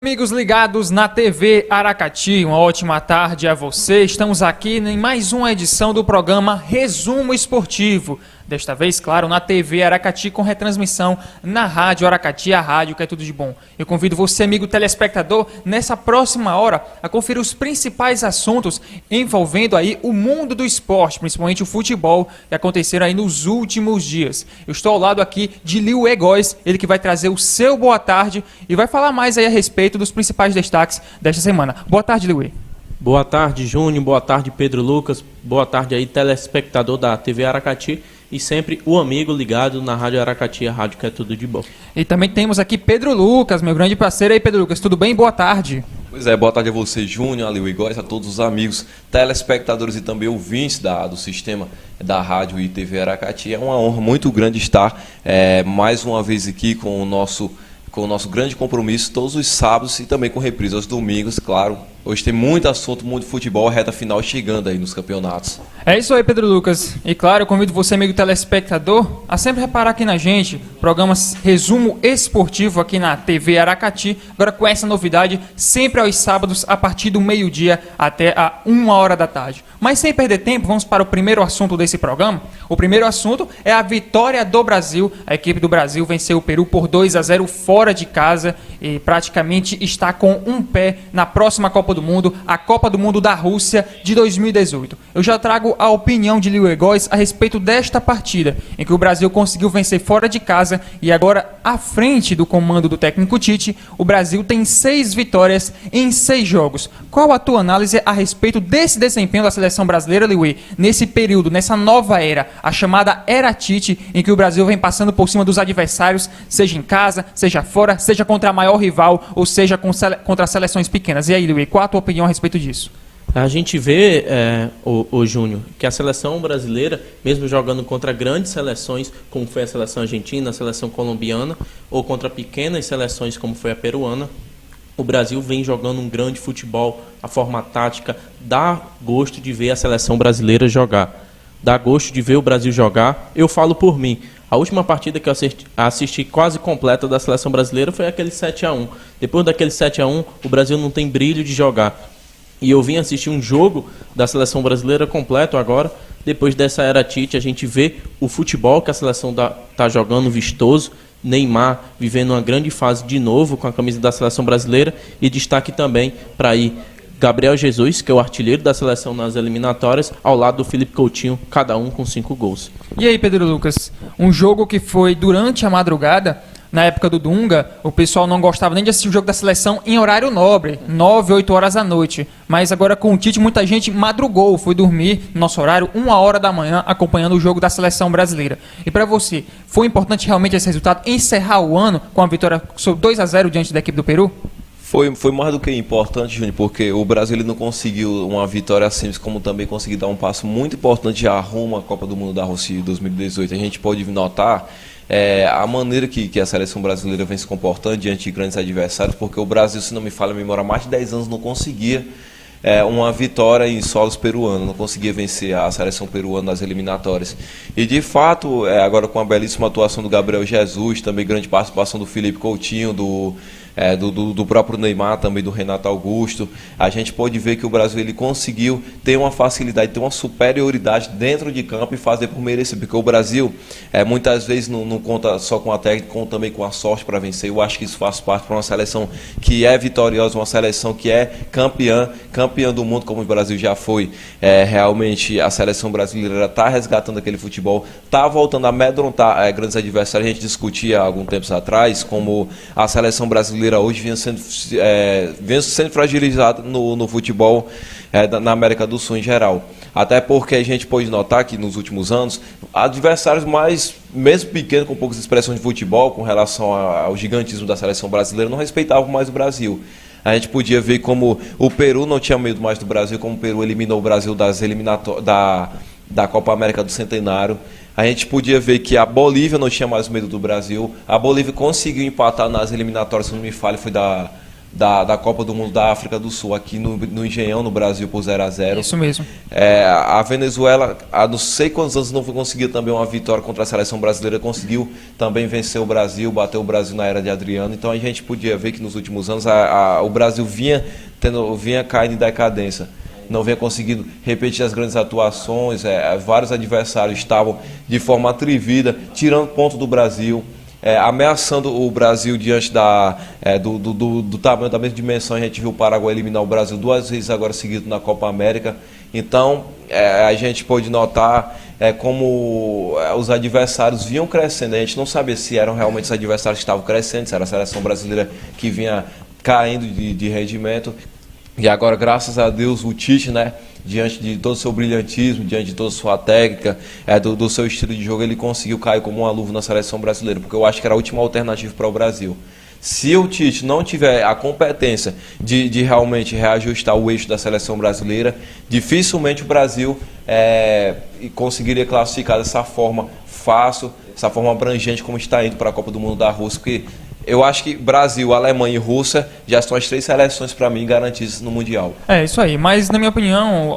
Amigos ligados na TV Aracati, uma ótima tarde a você. Estamos aqui em mais uma edição do programa Resumo Esportivo. Desta vez, claro, na TV Aracati, com retransmissão na Rádio Aracati, a rádio que é tudo de bom. Eu convido você, amigo telespectador, nessa próxima hora, a conferir os principais assuntos envolvendo aí o mundo do esporte, principalmente o futebol, que aconteceram aí nos últimos dias. Eu estou ao lado aqui de Liu Egóis, ele que vai trazer o seu boa tarde e vai falar mais aí a respeito dos principais destaques desta semana. Boa tarde, Liu. Boa tarde, Júnior. Boa tarde, Pedro Lucas. Boa tarde aí, telespectador da TV Aracati. E sempre o amigo ligado na Rádio Aracati, a rádio que é tudo de bom. E também temos aqui Pedro Lucas, meu grande parceiro aí, Pedro Lucas. Tudo bem? Boa tarde. Pois é, boa tarde a você, Júnior, a Liu Egóis, a todos os amigos, telespectadores e também ouvintes do sistema da Rádio e TV Aracati. É uma honra muito grande estar mais uma vez aqui com o nosso grande compromisso todos os sábados e também com reprise aos domingos, claro. Hoje tem muito assunto, muito futebol, a reta final chegando aí nos campeonatos. É isso aí, Pedro Lucas. E claro, eu convido você, amigo telespectador, a sempre reparar aqui na gente, programas Resumo Esportivo aqui na TV Aracati, agora com essa novidade, sempre aos sábados, a partir do meio-dia até a 1h da tarde. Mas sem perder tempo, vamos para o primeiro assunto desse programa. O primeiro assunto é a vitória do Brasil. A equipe do Brasil venceu o Peru por 2-0 fora de casa e praticamente está com um pé na próxima Copa do Mundo, a Copa do Mundo da Rússia de 2018. Eu já trago a opinião de Liu Egóis a respeito desta partida, em que o Brasil conseguiu vencer fora de casa e agora, à frente do comando do técnico Tite, o Brasil tem 6 vitórias em 6 jogos. Qual a tua análise a respeito desse desempenho da seleção brasileira, Liu, nesse período, nessa nova era, a chamada Era Tite, em que o Brasil vem passando por cima dos adversários, seja em casa, seja fora, seja contra a maior rival, ou seja contra seleções pequenas. E aí, Liu, qual a tua opinião a respeito disso? A gente vê, o Júnior, que a seleção brasileira, mesmo jogando contra grandes seleções, como foi a seleção argentina, a seleção colombiana, ou contra pequenas seleções, como foi a peruana, o Brasil vem jogando um grande futebol, a forma tática, dá gosto de ver a seleção brasileira jogar. Dá gosto de ver o Brasil jogar. Eu falo por mim. A última partida que eu assisti quase completa da seleção brasileira foi aquele 7-1. Depois daquele 7-1, o Brasil não tem brilho de jogar. E eu vim assistir um jogo da seleção brasileira completo agora. Depois dessa Era Tite, a gente vê o futebol que a seleção está jogando vistoso. Neymar vivendo uma grande fase de novo com a camisa da seleção brasileira. E destaque também para ir Gabriel Jesus, que é o artilheiro da seleção nas eliminatórias, ao lado do Felipe Coutinho, cada um com 5 gols. E aí, Pedro Lucas, um jogo que foi durante a madrugada, na época do Dunga, o pessoal não gostava nem de assistir o jogo da seleção em horário nobre, 9, 8 horas da noite. Mas agora com o Tite, muita gente madrugou, foi dormir no nosso horário, 1h da manhã, acompanhando o jogo da seleção brasileira. E para você, foi importante realmente esse resultado, encerrar o ano com a vitória sobre 2-0 diante da equipe do Peru? Foi mais do que importante, Júnior, porque o Brasil ele não conseguiu uma vitória simples, como também conseguiu dar um passo muito importante já rumo à Copa do Mundo da Rússia de 2018. A gente pode notar a maneira que a seleção brasileira vem se comportando diante de grandes adversários, porque o Brasil, se não me falha a memória, há mais de 10 anos não conseguia uma vitória em solos peruanos, não conseguia vencer a seleção peruana nas eliminatórias. E de fato, agora com a belíssima atuação do Gabriel Jesus, também grande participação do Felipe Coutinho, do próprio Neymar, também do Renato Augusto, a gente pode ver que o Brasil ele conseguiu ter uma facilidade, ter uma superioridade dentro de campo e fazer por merecer, porque o Brasil muitas vezes não conta só com a técnica, conta também com a sorte para vencer. Eu acho que isso faz parte para uma seleção que é vitoriosa, uma seleção que é campeã do mundo, como o Brasil já foi. Realmente a seleção brasileira está resgatando aquele futebol, está voltando a amedrontar grandes adversários. A gente discutia há algum tempo atrás como a seleção brasileira hoje vinha sendo fragilizada no futebol na América do Sul em geral. Até porque a gente pode notar que nos últimos anos, adversários mais, mesmo pequenos, com poucas expressões de futebol, com relação ao gigantismo da seleção brasileira, não respeitavam mais o Brasil. A gente podia ver como o Peru não tinha medo mais do Brasil, como o Peru eliminou o Brasil da Copa América do Centenário. A gente podia ver que a Bolívia não tinha mais medo do Brasil. A Bolívia conseguiu empatar nas eliminatórias, se não me falha, foi da da Copa do Mundo da África do Sul, aqui no Engenhão, no Brasil, por 0-0. Isso mesmo. A Venezuela, há não sei quantos anos não conseguiu também uma vitória contra a seleção brasileira, conseguiu também vencer o Brasil, bateu o Brasil na era de Adriano. Então a gente podia ver que nos últimos anos o Brasil vinha caindo em decadência. Não vinha conseguindo repetir as grandes atuações, vários adversários estavam de forma atrevida, tirando ponto do Brasil, ameaçando o Brasil diante do tamanho, da mesma dimensão. A gente viu o Paraguai eliminar o Brasil 2 vezes agora seguido na Copa América. Então a gente pôde notar como os adversários vinham crescendo. A gente não sabia se eram realmente os adversários que estavam crescendo, se era a seleção brasileira que vinha caindo de rendimento. E agora, graças a Deus, o Tite, diante de todo o seu brilhantismo, diante de toda a sua técnica, do seu estilo de jogo, ele conseguiu cair como uma luva na seleção brasileira, porque eu acho que era a última alternativa para o Brasil. Se o Tite não tiver a competência de realmente reajustar o eixo da seleção brasileira, dificilmente o Brasil conseguiria classificar dessa forma fácil, dessa forma abrangente como está indo para a Copa do Mundo da Rússia, porque eu acho que Brasil, Alemanha e Rússia já são as 3 seleções, para mim, garantidas no Mundial. Isso aí. Mas, na minha opinião,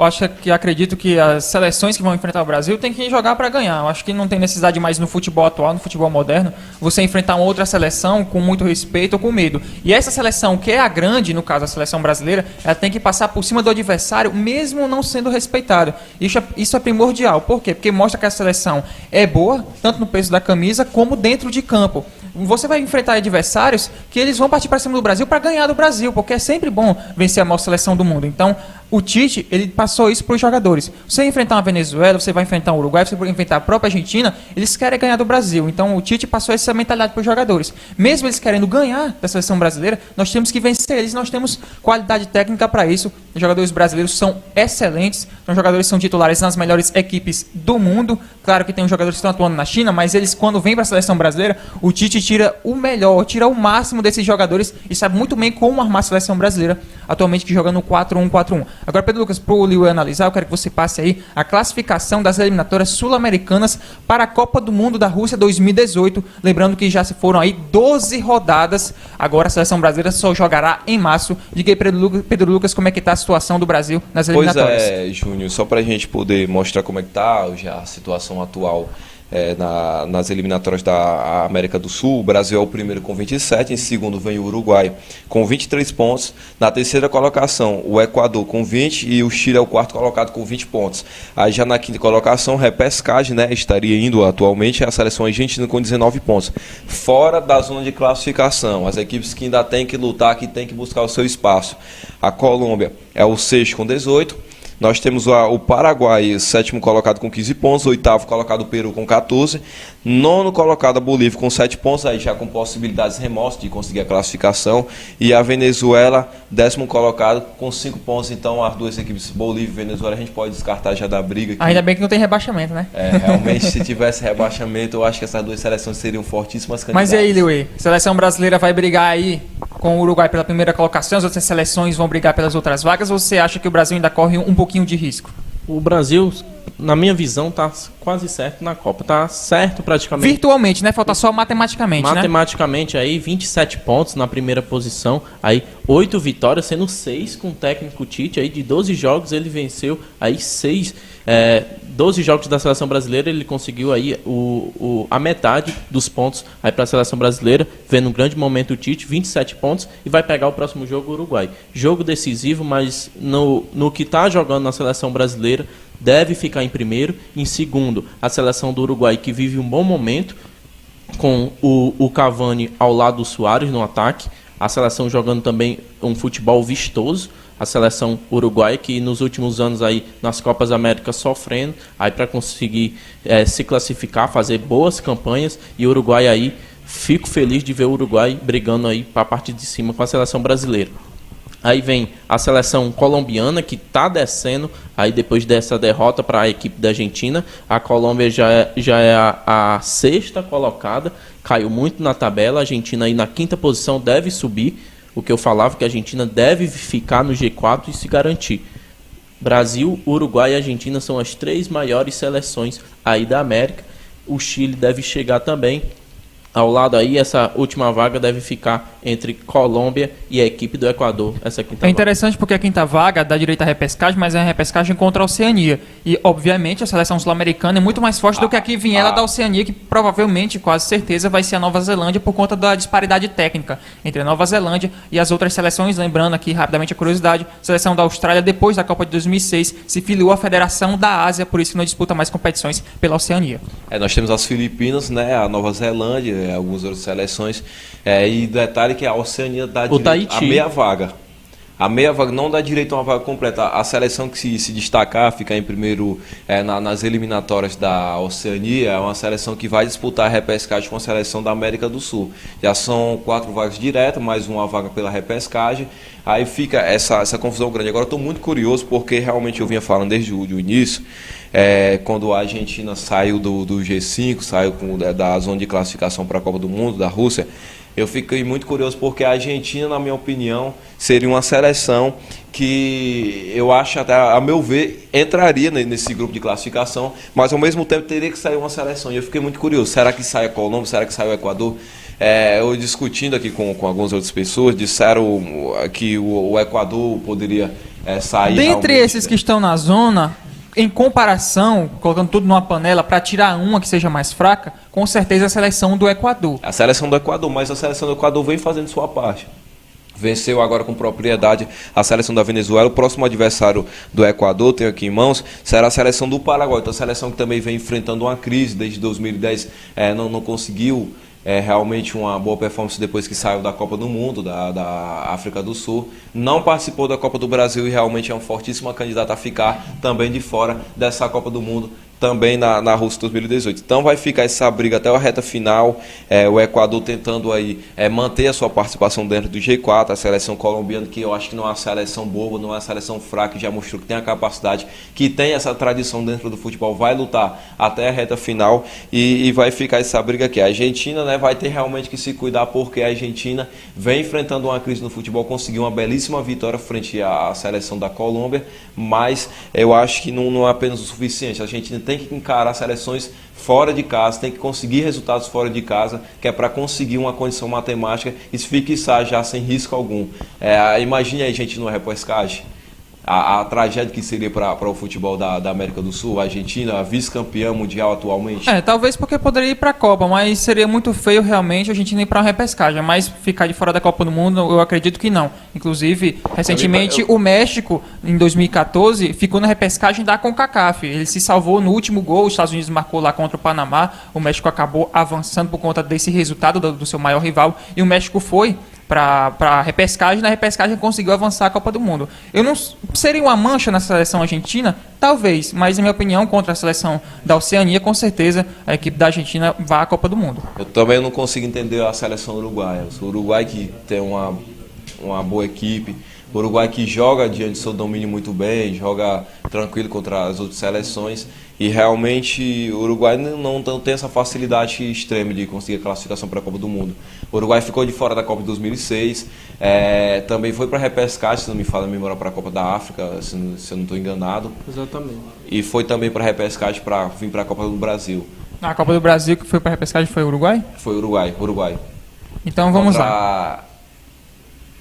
acredito que as seleções que vão enfrentar o Brasil têm que jogar para ganhar. Eu acho que não tem necessidade mais no futebol atual, no futebol moderno, você enfrentar uma outra seleção com muito respeito ou com medo. E essa seleção, que é a grande, no caso a seleção brasileira, ela tem que passar por cima do adversário, mesmo não sendo respeitada. Isso é primordial. Por quê? Porque mostra que a seleção é boa, tanto no peso da camisa, como dentro de campo. Você vai enfrentar adversários que eles vão partir para cima do Brasil para ganhar do Brasil, porque é sempre bom vencer a maior seleção do mundo. Então, o Tite, ele passou isso para os jogadores. Você vai enfrentar uma Venezuela, você vai enfrentar um Uruguai, você vai enfrentar a própria Argentina, eles querem ganhar do Brasil. Então, o Tite passou essa mentalidade para os jogadores. Mesmo eles querendo ganhar da seleção brasileira, nós temos que vencer eles, nós temos qualidade técnica para isso. Os jogadores brasileiros são excelentes, os jogadores são titulares nas melhores equipes do mundo. Claro que tem os jogadores que estão atuando na China, mas eles, quando vêm para a seleção brasileira, o Tite tira o melhor, tira o máximo desses jogadores e sabe muito bem como armar a seleção brasileira, atualmente que joga no 4-1-4-1. Agora, Pedro Lucas, para o Liu analisar, eu quero que você passe aí a classificação das eliminatórias sul-americanas para a Copa do Mundo da Rússia 2018. Lembrando que já se foram aí 12 rodadas. Agora a seleção brasileira só jogará em março. Diga aí, Pedro Lucas, como é que está a situação do Brasil nas eliminatórias. Pois Júnior, só para a gente poder mostrar como é que está já a situação atual nas eliminatórias da América do Sul. O Brasil é o primeiro com 27, em segundo vem o Uruguai com 23 pontos, na terceira colocação o Equador com 20 e o Chile é o quarto colocado com 20 pontos. Aí já na quinta colocação, repescagem, estaria indo atualmente a seleção argentina com 19 pontos, fora da zona de classificação, as equipes que ainda têm que lutar, que têm que buscar o seu espaço. A Colômbia é o sexto com 18. Nós temos o Paraguai, sétimo colocado com 15 pontos, oitavo colocado o Peru com 14, nono colocado a Bolívia com 7 pontos, aí já com possibilidades remotas de conseguir a classificação, e a Venezuela, décimo colocado com 5 pontos. Então as duas equipes, Bolívia e Venezuela, a gente pode descartar já da briga aqui. Ainda bem que não tem rebaixamento, né? Realmente, se tivesse rebaixamento, eu acho que essas duas seleções seriam fortíssimas candidatas. Mas e aí, Liu, a seleção brasileira vai brigar aí com o Uruguai pela primeira colocação, as outras seleções vão brigar pelas outras vagas, ou você acha que o Brasil ainda corre um pouquinho de risco? O Brasil, na minha visão, tá quase certo na Copa. Tá certo praticamente. Virtualmente, né? Falta só matematicamente, matematicamente, aí 27 pontos na primeira posição. Aí 8 vitórias, sendo 6 com o técnico Tite. Aí de 12 jogos ele venceu aí 6. 12 jogos da seleção brasileira, ele conseguiu aí a metade dos pontos aí para a seleção brasileira, vendo um grande momento o Tite, 27 pontos, e vai pegar o próximo jogo o Uruguai. Jogo decisivo, mas no que está jogando na seleção brasileira, deve ficar em primeiro. Em segundo, a seleção do Uruguai, que vive um bom momento, com o Cavani ao lado do Suárez no ataque, a seleção jogando também um futebol vistoso, a seleção uruguaia, que nos últimos anos aí nas Copas Américas sofrendo, aí para conseguir se classificar, fazer boas campanhas, e o Uruguai aí, fico feliz de ver o Uruguai brigando aí para a parte de cima com a seleção brasileira. Aí vem a seleção colombiana, que está descendo, aí depois dessa derrota para a equipe da Argentina. A Colômbia já é a sexta colocada, caiu muito na tabela. A Argentina aí na quinta posição deve subir, o que eu falava, que a Argentina deve ficar no G4 e se garantir. Brasil, Uruguai e Argentina são as 3 maiores seleções aí da América. O Chile deve chegar também. Ao lado aí, essa última vaga deve ficar entre Colômbia e a equipe do Equador. Essa quinta É interessante porque a quinta vaga dá direito à repescagem, mas é a repescagem contra a Oceania. E, obviamente, a seleção sul-americana é muito mais forte do que a que vier ela da Oceania, que provavelmente, quase certeza, vai ser a Nova Zelândia por conta da disparidade técnica entre a Nova Zelândia e as outras seleções. Lembrando aqui, rapidamente, a curiosidade, a seleção da Austrália, depois da Copa de 2006, se filiou à Federação da Ásia, por isso que não disputa mais competições pela Oceania. Nós temos as Filipinas, né, a Nova Zelândia, algumas outras seleções, e detalhe que a Oceania dá direito a meia vaga. A meia vaga não dá direito a uma vaga completa. A seleção que se destacar, ficar em primeiro nas eliminatórias da Oceania, é uma seleção que vai disputar a repescagem com a seleção da América do Sul. Já são 4 vagas diretas, mais uma vaga pela repescagem. Aí fica essa confusão grande. Agora eu estou muito curioso porque realmente eu vinha falando desde o início, quando a Argentina saiu do G5, saiu da zona de classificação para a Copa do Mundo, da Rússia. Eu fiquei muito curioso porque a Argentina, na minha opinião, seria uma seleção que eu acho, até a meu ver, entraria nesse grupo de classificação, mas ao mesmo tempo teria que sair uma seleção. E eu fiquei muito curioso, será que sai a Colômbia, será que sai o Equador? Eu discutindo aqui com algumas outras pessoas, disseram que o Equador poderia sair. Dentre esses que estão na zona, em comparação, colocando tudo numa panela, para tirar uma que seja mais fraca, com certeza a seleção do Equador. A seleção do Equador, mas a seleção do Equador vem fazendo sua parte. Venceu agora com propriedade a seleção da Venezuela. O próximo adversário do Equador, tenho aqui em mãos, será a seleção do Paraguai. Então a seleção que também vem enfrentando uma crise desde 2010, não conseguiu realmente uma boa performance depois que saiu da Copa do Mundo, da África do Sul. Não participou da Copa do Brasil e realmente é uma fortíssima candidata a ficar também de fora dessa Copa do Mundo, também na Rússia 2018. Então vai ficar essa briga até a reta final, o Equador tentando aí manter a sua participação dentro do G4, a seleção colombiana, que eu acho que não é uma seleção boba, não é uma seleção fraca, que já mostrou que tem a capacidade, que tem essa tradição dentro do futebol, vai lutar até a reta final e vai ficar essa briga aqui. A Argentina, né, vai ter realmente que se cuidar porque a Argentina vem enfrentando uma crise no futebol, conseguiu uma belíssima vitória frente à seleção da Colômbia, mas eu acho que não é apenas o suficiente. A Argentina tem que encarar seleções fora de casa, tem que conseguir resultados fora de casa, que é para conseguir uma condição matemática e se fixar já sem risco algum. Imagine aí, gente, numa repescagem, a tragédia que seria para o futebol da América do Sul, a Argentina, vice-campeã mundial atualmente. Talvez porque poderia ir para a Copa, mas seria muito feio realmente a gente ir para uma repescagem. Mas ficar de fora da Copa do Mundo, eu acredito que não. Inclusive, recentemente, o México, em 2014, ficou na repescagem da CONCACAF. Ele se salvou no último gol, os Estados Unidos marcou lá contra o Panamá, o México acabou avançando por conta desse resultado do seu maior rival, e o México foi para a repescagem, na repescagem conseguiu avançar a Copa do Mundo. Eu não seria uma mancha na seleção argentina? Talvez, mas na minha opinião, contra a seleção da Oceania, com certeza a equipe da Argentina vai à Copa do Mundo. Eu também não consigo entender a seleção uruguaia. O Uruguai que tem uma boa equipe, o Uruguai que joga diante do seu domínio muito bem, joga tranquilo contra as outras seleções, e realmente o Uruguai não tem essa facilidade extrema de conseguir a classificação para a Copa do Mundo. O Uruguai ficou de fora da Copa de 2006, também foi para a repescagem, se não me falha a memória, para a Copa da África, se eu não estou enganado. Exatamente. E foi também para a repescagem para vir para a Copa do Brasil. A Copa do Brasil que foi para a repescagem foi o Uruguai? Foi Uruguai. Então vamos lá.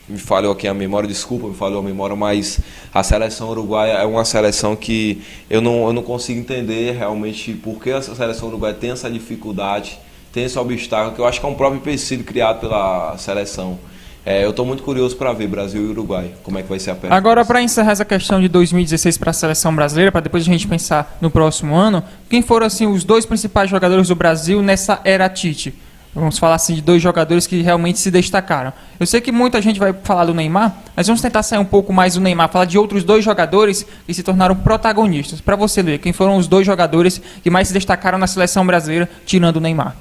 Me falhou aqui a memória, desculpa, me falhou a memória, mas a seleção uruguaia é uma seleção que eu não consigo entender realmente por que a seleção uruguaia tem essa dificuldade, tem esse obstáculo, que eu acho que é um próprio empecilho criado pela seleção. Eu estou muito curioso para ver Brasil e Uruguai, como é que vai ser a performance. Agora, para encerrar essa questão de 2016 para a seleção brasileira, para depois a gente pensar no próximo ano, quem foram assim, os 2 principais jogadores do Brasil nessa era Tite? Vamos falar assim de 2 jogadores que realmente se destacaram. Eu sei que muita gente vai falar do Neymar, mas vamos tentar sair um pouco mais do Neymar, falar de outros 2 jogadores que se tornaram protagonistas. Para você, Luiz, quem foram os 2 jogadores que mais se destacaram na seleção brasileira, tirando o Neymar?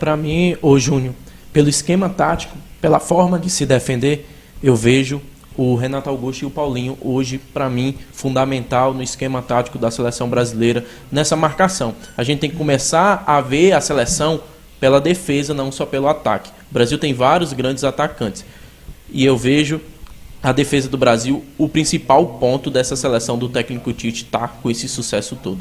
Para mim, ô Júnior, pelo esquema tático, pela forma de se defender, eu vejo o Renato Augusto e o Paulinho hoje, para mim, fundamental no esquema tático da seleção brasileira nessa marcação. A gente tem que começar a ver a seleção pela defesa, não só pelo ataque. O Brasil tem vários grandes atacantes. E eu vejo a defesa do Brasil o principal ponto dessa seleção do técnico Tite tá com esse sucesso todo.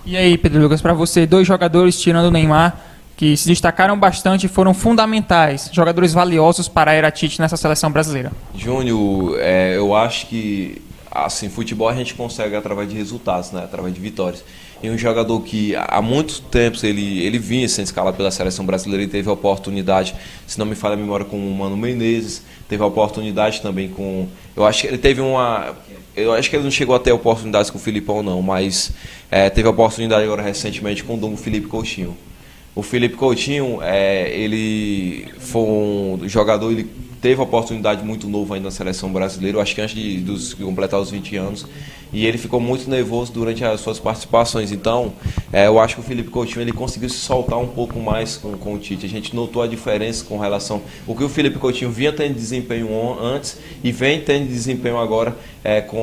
E aí, Pedro Lucas, para você, 2 jogadores tirando o Neymar que se destacaram bastante e foram fundamentais, jogadores valiosos para a era Tite nessa seleção brasileira? Júnior, eu acho que assim, futebol a gente consegue através de resultados, né? Através de vitórias. E um jogador que há muitos tempos ele vinha sendo escalado pela seleção brasileira e teve a oportunidade, se não me falha a memória, com o Mano Menezes, teve a oportunidade também com... Eu acho que ele não chegou a ter oportunidades com o Filipão não, mas teve a oportunidade agora recentemente com o Felipe Coutinho. O Felipe Coutinho, ele foi um jogador, ele teve a oportunidade muito novo ainda na seleção brasileira, eu acho que antes de completar os 20 anos, e ele ficou muito nervoso durante as suas participações. Então, eu acho que o Felipe Coutinho ele conseguiu se soltar um pouco mais com o Tite. A gente notou a diferença com relação ao que o Felipe Coutinho vinha tendo desempenho antes e vem tendo desempenho agora com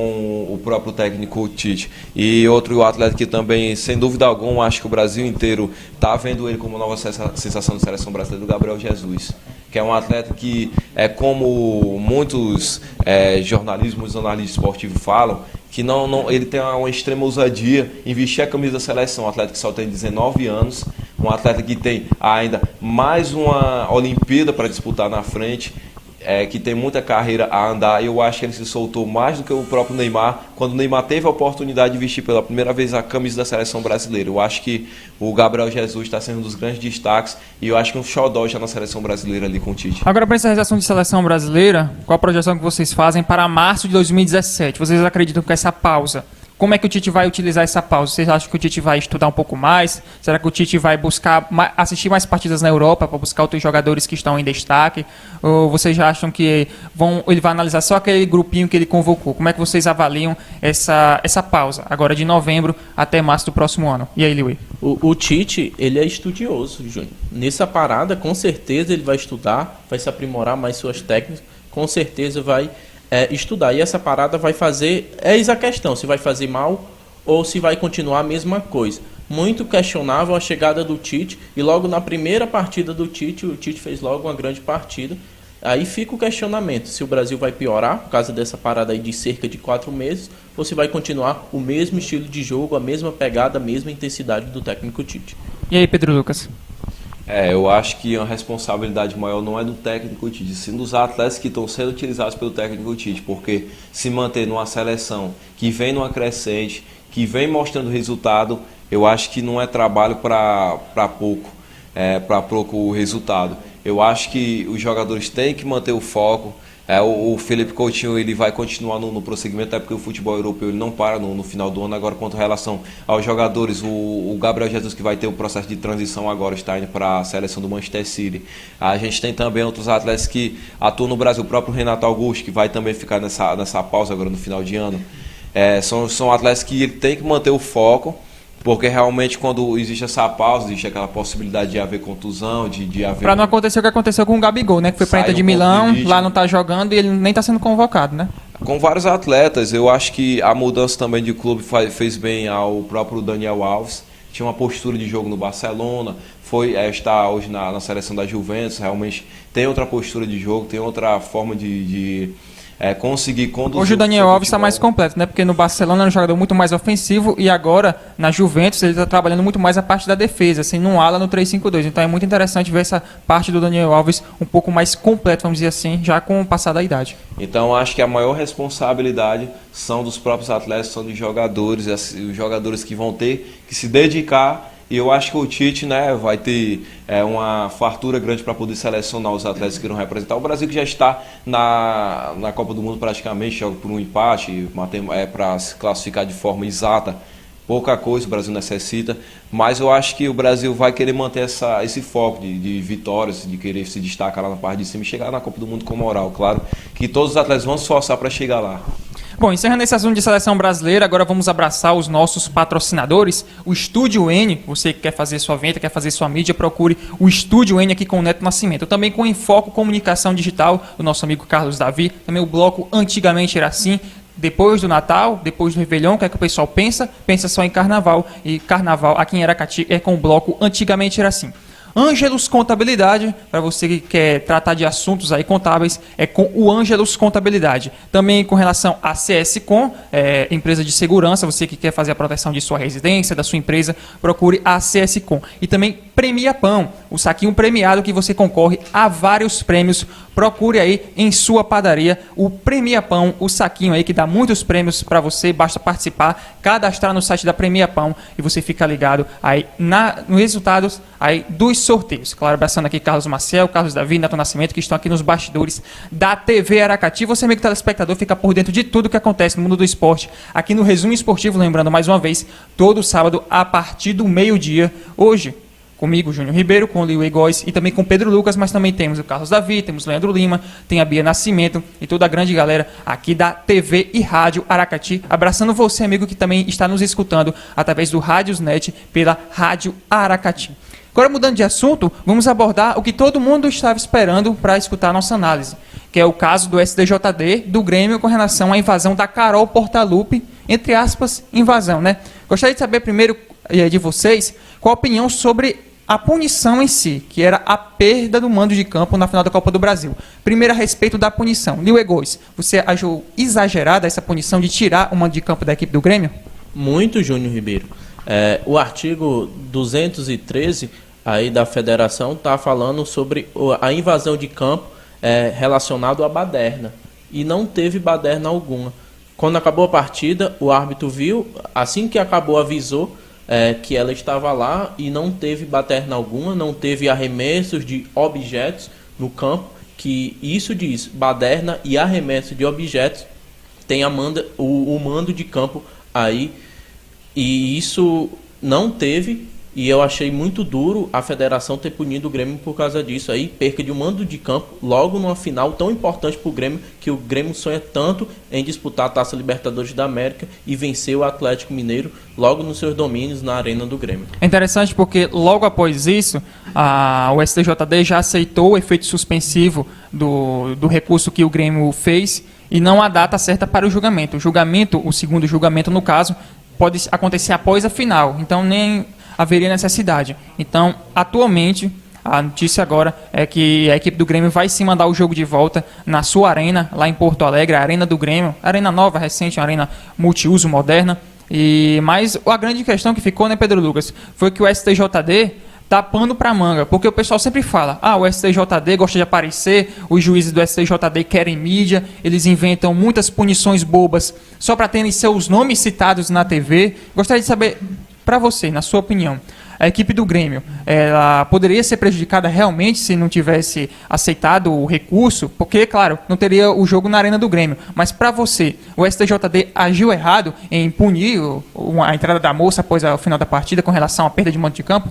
o próprio técnico Tite. E outro atleta que também, sem dúvida alguma, acho que o Brasil inteiro está vendo ele como nova sensação da seleção brasileira, do Gabriel Jesus, que é um atleta que, como muitos jornalistas, muitos analistas esportivos falam, que ele tem uma extrema ousadia em vestir a camisa da seleção. Um atleta que só tem 19 anos, um atleta que tem ainda mais uma Olimpíada para disputar na frente, que tem muita carreira a andar. Eu acho que ele se soltou mais do que o próprio Neymar, quando o Neymar teve a oportunidade de vestir pela primeira vez a camisa da seleção brasileira. Eu acho que o Gabriel Jesus está sendo um dos grandes destaques e eu acho que um xodó já na seleção brasileira ali com o Tite. Agora, para essa realização de seleção brasileira, qual a projeção que vocês fazem para março de 2017? Vocês acreditam que essa pausa, como é que o Tite vai utilizar essa pausa? Vocês acham que o Tite vai estudar um pouco mais? Será que o Tite vai buscar assistir mais partidas na Europa para buscar outros jogadores que estão em destaque? Ou vocês já acham que ele vai analisar só aquele grupinho que ele convocou? Como é que vocês avaliam essa pausa, agora de novembro até março do próximo ano? E aí, Liui? O Tite, ele é estudioso, Júnior. Nessa parada, com certeza ele vai estudar, vai se aprimorar mais suas técnicas, com certeza vai estudar. E essa parada vai fazer, eis a questão, se vai fazer mal ou se vai continuar a mesma coisa. Muito questionável a chegada do Tite, e logo na primeira partida do Tite, o Tite fez logo uma grande partida. Aí fica o questionamento, se o Brasil vai piorar por causa dessa parada aí de cerca de 4 meses, ou se vai continuar o mesmo estilo de jogo, a mesma pegada, a mesma intensidade do técnico Tite. E aí, Pedro Lucas? Eu acho que a responsabilidade maior não é do técnico Tite, sim dos atletas que estão sendo utilizados pelo técnico Tite, porque se manter numa seleção que vem numa crescente, que vem mostrando resultado, eu acho que não é trabalho para pouco resultado. Eu acho que os jogadores têm que manter o foco. O Felipe Coutinho ele vai continuar no prosseguimento, até porque o futebol europeu ele não para no final do ano. Agora, quanto à relação aos jogadores, o Gabriel Jesus, que vai ter o processo de transição agora, está indo para a seleção do Manchester City. A gente tem também outros atletas que atuam no Brasil, o próprio Renato Augusto, que vai também ficar nessa pausa agora no final de ano. São atletas que ele tem que manter o foco, porque realmente quando existe essa pausa, existe aquela possibilidade de haver contusão, de haver... Para não acontecer o que aconteceu com o Gabigol, né? Que foi para a Inter de Milão, lá não está jogando e ele nem está sendo convocado, né? Com vários atletas, eu acho que a mudança também de clube fez bem ao próprio Daniel Alves. Tinha uma postura de jogo no Barcelona, está hoje na seleção da Juventus, realmente tem outra postura de jogo, tem outra forma de conseguir conduzir. Hoje o Daniel Alves está mais completo, né? Porque no Barcelona era um jogador muito mais ofensivo e agora na Juventus ele está trabalhando muito mais a parte da defesa, assim, num ala no 3-5-2. Então é muito interessante ver essa parte do Daniel Alves um pouco mais completo, vamos dizer assim, já com o passar da idade. Então acho que a maior responsabilidade são dos próprios atletas, são dos jogadores, os jogadores que vão ter que se dedicar. E eu acho que o Tite, né, vai ter uma fartura grande para poder selecionar os atletas que irão representar. O Brasil que já está na Copa do Mundo praticamente, joga por um empate, para se classificar de forma exata. Pouca coisa o Brasil necessita, mas eu acho que o Brasil vai querer manter esse foco de vitórias, de querer se destacar lá na parte de cima e chegar na Copa do Mundo com moral. Claro que todos os atletas vão se esforçar para chegar lá. Bom, encerrando esse assunto de seleção brasileira, agora vamos abraçar os nossos patrocinadores. O Estúdio N, você que quer fazer sua venda, quer fazer sua mídia, procure o Estúdio N aqui com o Neto Nascimento. Também com Enfoco Comunicação Digital, do nosso amigo Carlos Davi. Também o bloco Antigamente Era Assim. Depois do Natal, depois do Réveillon, o que é que o pessoal pensa? Pensa só em Carnaval. E Carnaval aqui em Aracati é com o bloco Antigamente Era Assim. Ângelos Contabilidade, para você que quer tratar de assuntos aí contábeis, é com o Ângelos Contabilidade. Também com relação a CSCom, empresa de segurança, você que quer fazer a proteção de sua residência, da sua empresa, procure a CSCom. E também Premia Pão, o saquinho premiado que você concorre a vários prêmios. Procure aí em sua padaria o Premia Pão, o saquinho aí que dá muitos prêmios para você. Basta participar, cadastrar no site da Premia Pão e você fica ligado aí nos resultados aí dos sorteios. Claro, abraçando aqui Carlos Maciel, Carlos Davi, Neto Nascimento, que estão aqui nos bastidores da TV Aracati. Você, amigo telespectador, fica por dentro de tudo que acontece no mundo do esporte aqui no Resumo Esportivo, lembrando mais uma vez, todo sábado a partir do meio-dia. Hoje, comigo, Júnior Ribeiro, com o Liu Góes e também com Pedro Lucas, mas também temos o Carlos Davi, temos o Leandro Lima, tem a Bia Nascimento e toda a grande galera aqui da TV e Rádio Aracati. Abraçando você, amigo, que também está nos escutando através do Rádiosnet pela Rádio Aracati. Agora, mudando de assunto, vamos abordar o que todo mundo estava esperando para escutar a nossa análise, que é o caso do STJD, do Grêmio, com relação à invasão da Carol Portaluppi, entre aspas, invasão, né? Gostaria de saber primeiro de vocês qual a opinião sobre a punição em si, que era a perda do mando de campo na final da Copa do Brasil. Primeiro, a respeito da punição. Liu Góes, você achou exagerada essa punição de tirar o mando de campo da equipe do Grêmio? Muito, Júnior Ribeiro. O artigo 213 aí da federação está falando sobre a invasão de campo relacionado à baderna. E não teve baderna alguma. Quando acabou a partida, o árbitro viu, assim que acabou, avisou que ela estava lá e não teve baderna alguma, não teve arremessos de objetos no campo, que isso diz, baderna e arremesso de objetos, tem o mando de campo aí, e isso não teve, e eu achei muito duro a federação ter punido o Grêmio por causa disso aí, perca de um mando de campo logo numa final tão importante para o Grêmio, que o Grêmio sonha tanto em disputar a Taça Libertadores da América e vencer o Atlético Mineiro logo nos seus domínios na arena do Grêmio. É interessante porque logo após isso, o STJD já aceitou o efeito suspensivo do recurso que o Grêmio fez e não há data certa para o julgamento. O segundo julgamento, no caso, pode acontecer após a final, então nem haveria necessidade. Então, atualmente, a notícia agora é que a equipe do Grêmio vai sim mandar o jogo de volta na sua arena, lá em Porto Alegre, a Arena do Grêmio, arena nova, recente, uma arena multiuso, moderna. Mas a grande questão que ficou, né, Pedro Lucas, foi que o STJD tá pano para manga, porque o pessoal sempre fala, o STJD gosta de aparecer, os juízes do STJD querem mídia, eles inventam muitas punições bobas só para terem seus nomes citados na TV. Gostaria de saber, para você, na sua opinião, a equipe do Grêmio, ela poderia ser prejudicada realmente se não tivesse aceitado o recurso? Porque, claro, não teria o jogo na Arena do Grêmio. Mas, para você, o STJD agiu errado em punir a entrada da moça após o final da partida com relação à perda de mando de campo?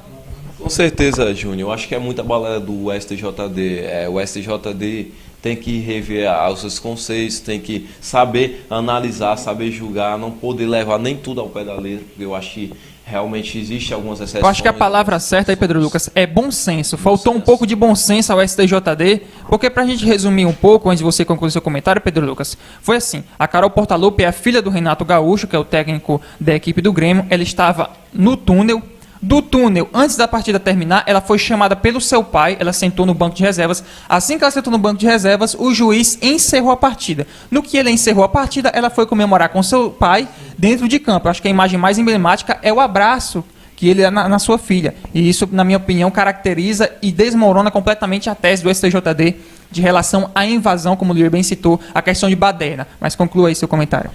Com certeza, Júnior. Eu acho que é muita balela do STJD. O STJD tem que rever os seus conceitos, tem que saber analisar, saber julgar, não poder levar nem tudo ao pé da letra, porque eu acho que realmente existe algumas exceções. Eu acho que a palavra certa aí, Pedro Lucas, é bom senso. Faltou um pouco de bom senso ao STJD, porque pra gente resumir um pouco, antes de você concluir seu comentário, Pedro Lucas, foi assim, a Carol Portaluppi é a filha do Renato Gaúcho, que é o técnico da equipe do Grêmio, ela estava no túnel. Do túnel, antes da partida terminar, ela foi chamada pelo seu pai, ela sentou no banco de reservas. Assim que ela sentou no banco de reservas, o juiz encerrou a partida. No que ele encerrou a partida, ela foi comemorar com seu pai dentro de campo. Eu acho que a imagem mais emblemática é o abraço que ele dá na sua filha. E isso, na minha opinião, caracteriza e desmorona completamente a tese do STJD de relação à invasão, como o Liu bem citou, a questão de baderna. Mas conclua aí seu comentário.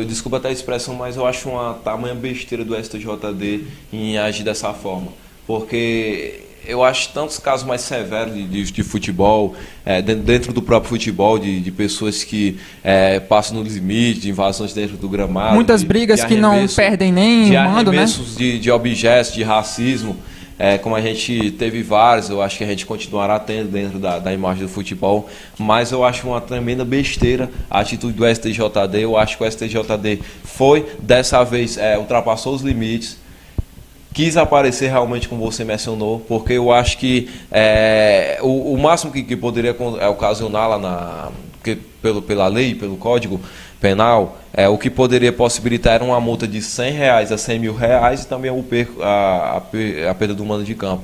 Desculpa até a expressão, mas eu acho uma tamanha besteira do STJD em agir dessa forma. Porque eu acho tantos casos mais severos de futebol, dentro do próprio futebol, de pessoas que passam no limite, de invasões dentro do gramado. Muitas brigas que não perdem nem o mando, né? De objetos, de racismo. Como a gente teve vários, eu acho que a gente continuará tendo dentro da imagem do futebol, mas eu acho uma tremenda besteira a atitude do STJD. Eu acho que o STJD foi, dessa vez, ultrapassou os limites, quis aparecer realmente como você mencionou, porque eu acho que o máximo que poderia ocasionar lá pela lei, pelo Código Penal, o que poderia possibilitar era uma multa de R$100 a R$100 mil e também a perda do mando de campo.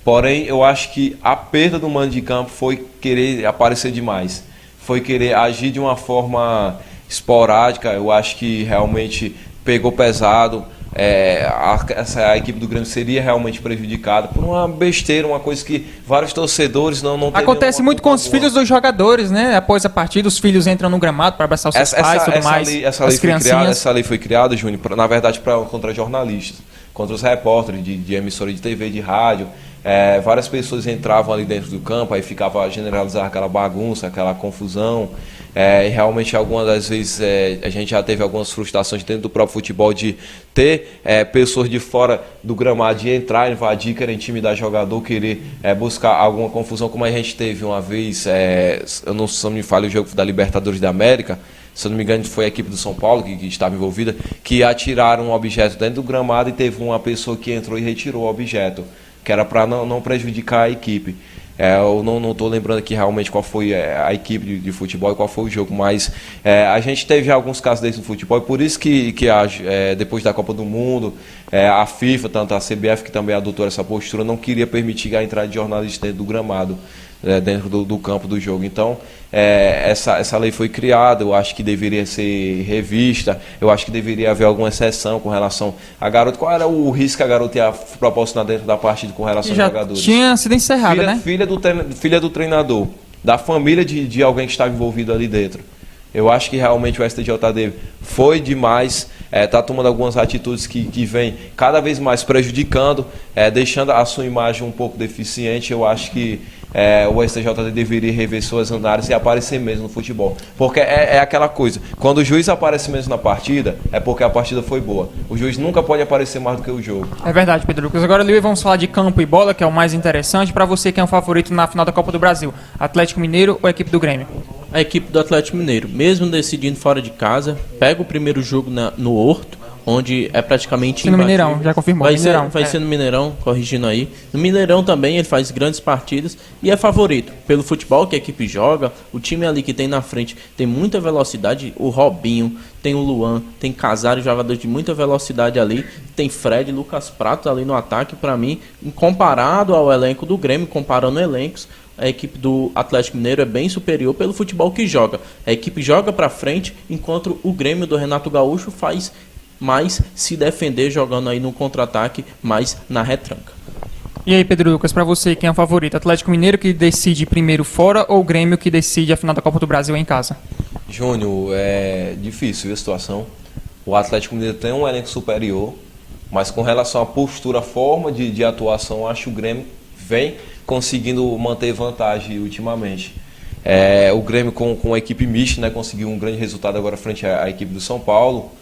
Porém, eu acho que a perda do mando de campo foi querer aparecer demais, foi querer agir de uma forma esporádica. Eu acho que realmente pegou pesado. a equipe do Grêmio seria realmente prejudicada por uma besteira, uma coisa que vários torcedores não teriam. Acontece muito com os filhos dos jogadores, né? Após a partida, os filhos entram no gramado para abraçar os seus pais e tudo mais. Essa lei foi criada, Júnior, na verdade, contra jornalistas, contra os repórteres de emissora de TV, de rádio. Várias pessoas entravam ali dentro do campo, aí ficava generalizar aquela bagunça, aquela confusão. E realmente, algumas das vezes, a gente já teve algumas frustrações dentro do próprio futebol de ter pessoas de fora do gramado, de entrar, invadir, querer intimidar jogador, querer buscar alguma confusão, como a gente teve uma vez, eu não sei se me falha, o jogo da Libertadores da América, se eu não me engano foi a equipe do São Paulo que estava envolvida, que atiraram um objeto dentro do gramado e teve uma pessoa que entrou e retirou o objeto, que era para não prejudicar a equipe. Eu não estou lembrando aqui realmente qual foi a equipe de futebol e qual foi o jogo, mas a gente teve alguns casos desses no futebol, e por isso que depois da Copa do Mundo, a FIFA, tanto a CBF, que também adotou essa postura, não queria permitir a entrada de jornalistas dentro do gramado, dentro do campo do jogo. Então, essa lei foi criada, eu acho que deveria ser revista, eu acho que deveria haver alguma exceção com relação a garoto. Qual era o risco que a garota ia proporcionar dentro da partida com relação aos jogadores? Tinha sido encerrada, né? Filha do treinador, da família de alguém que estava envolvido ali dentro. Eu acho que realmente o STJD foi demais, está tomando algumas atitudes que vêm cada vez mais prejudicando, deixando a sua imagem um pouco deficiente. Eu acho que o STJD deveria rever suas análises e aparecer mesmo no futebol. Porque é aquela coisa, quando o juiz aparece mesmo na partida, é porque a partida foi boa. O juiz nunca pode aparecer mais do que o jogo. É verdade, Pedro Lucas. Agora, Liu, vamos falar de campo e bola, que é o mais interessante. Para você, quem é o favorito na final da Copa do Brasil? Atlético Mineiro ou a equipe do Grêmio? A equipe do Atlético Mineiro, mesmo decidindo fora de casa, pega o primeiro jogo no Horto, onde é praticamente no Mineirão, já confirmou. Vai ser no Mineirão, corrigindo aí. No Mineirão também ele faz grandes partidas e é favorito pelo futebol que a equipe joga. O time ali que tem na frente tem muita velocidade. O Robinho, tem o Luan, tem Casares, jogadores de muita velocidade ali. Tem Fred, Lucas Prato ali no ataque. Para mim, comparado ao elenco do Grêmio, comparando elencos, a equipe do Atlético Mineiro é bem superior pelo futebol que joga. A equipe joga para frente, enquanto o Grêmio do Renato Gaúcho faz mais se defender, jogando aí no contra-ataque, mais na retranca. E aí, Pedro Lucas, para você, quem é o favorito? Atlético Mineiro que decide primeiro fora ou o Grêmio que decide a final da Copa do Brasil em casa? Júnior, é difícil a situação. O Atlético Mineiro tem um elenco superior, mas com relação à postura, à forma de atuação, acho que o Grêmio vem conseguindo manter vantagem ultimamente. O Grêmio com a equipe mista, né, conseguiu um grande resultado agora frente à equipe do São Paulo.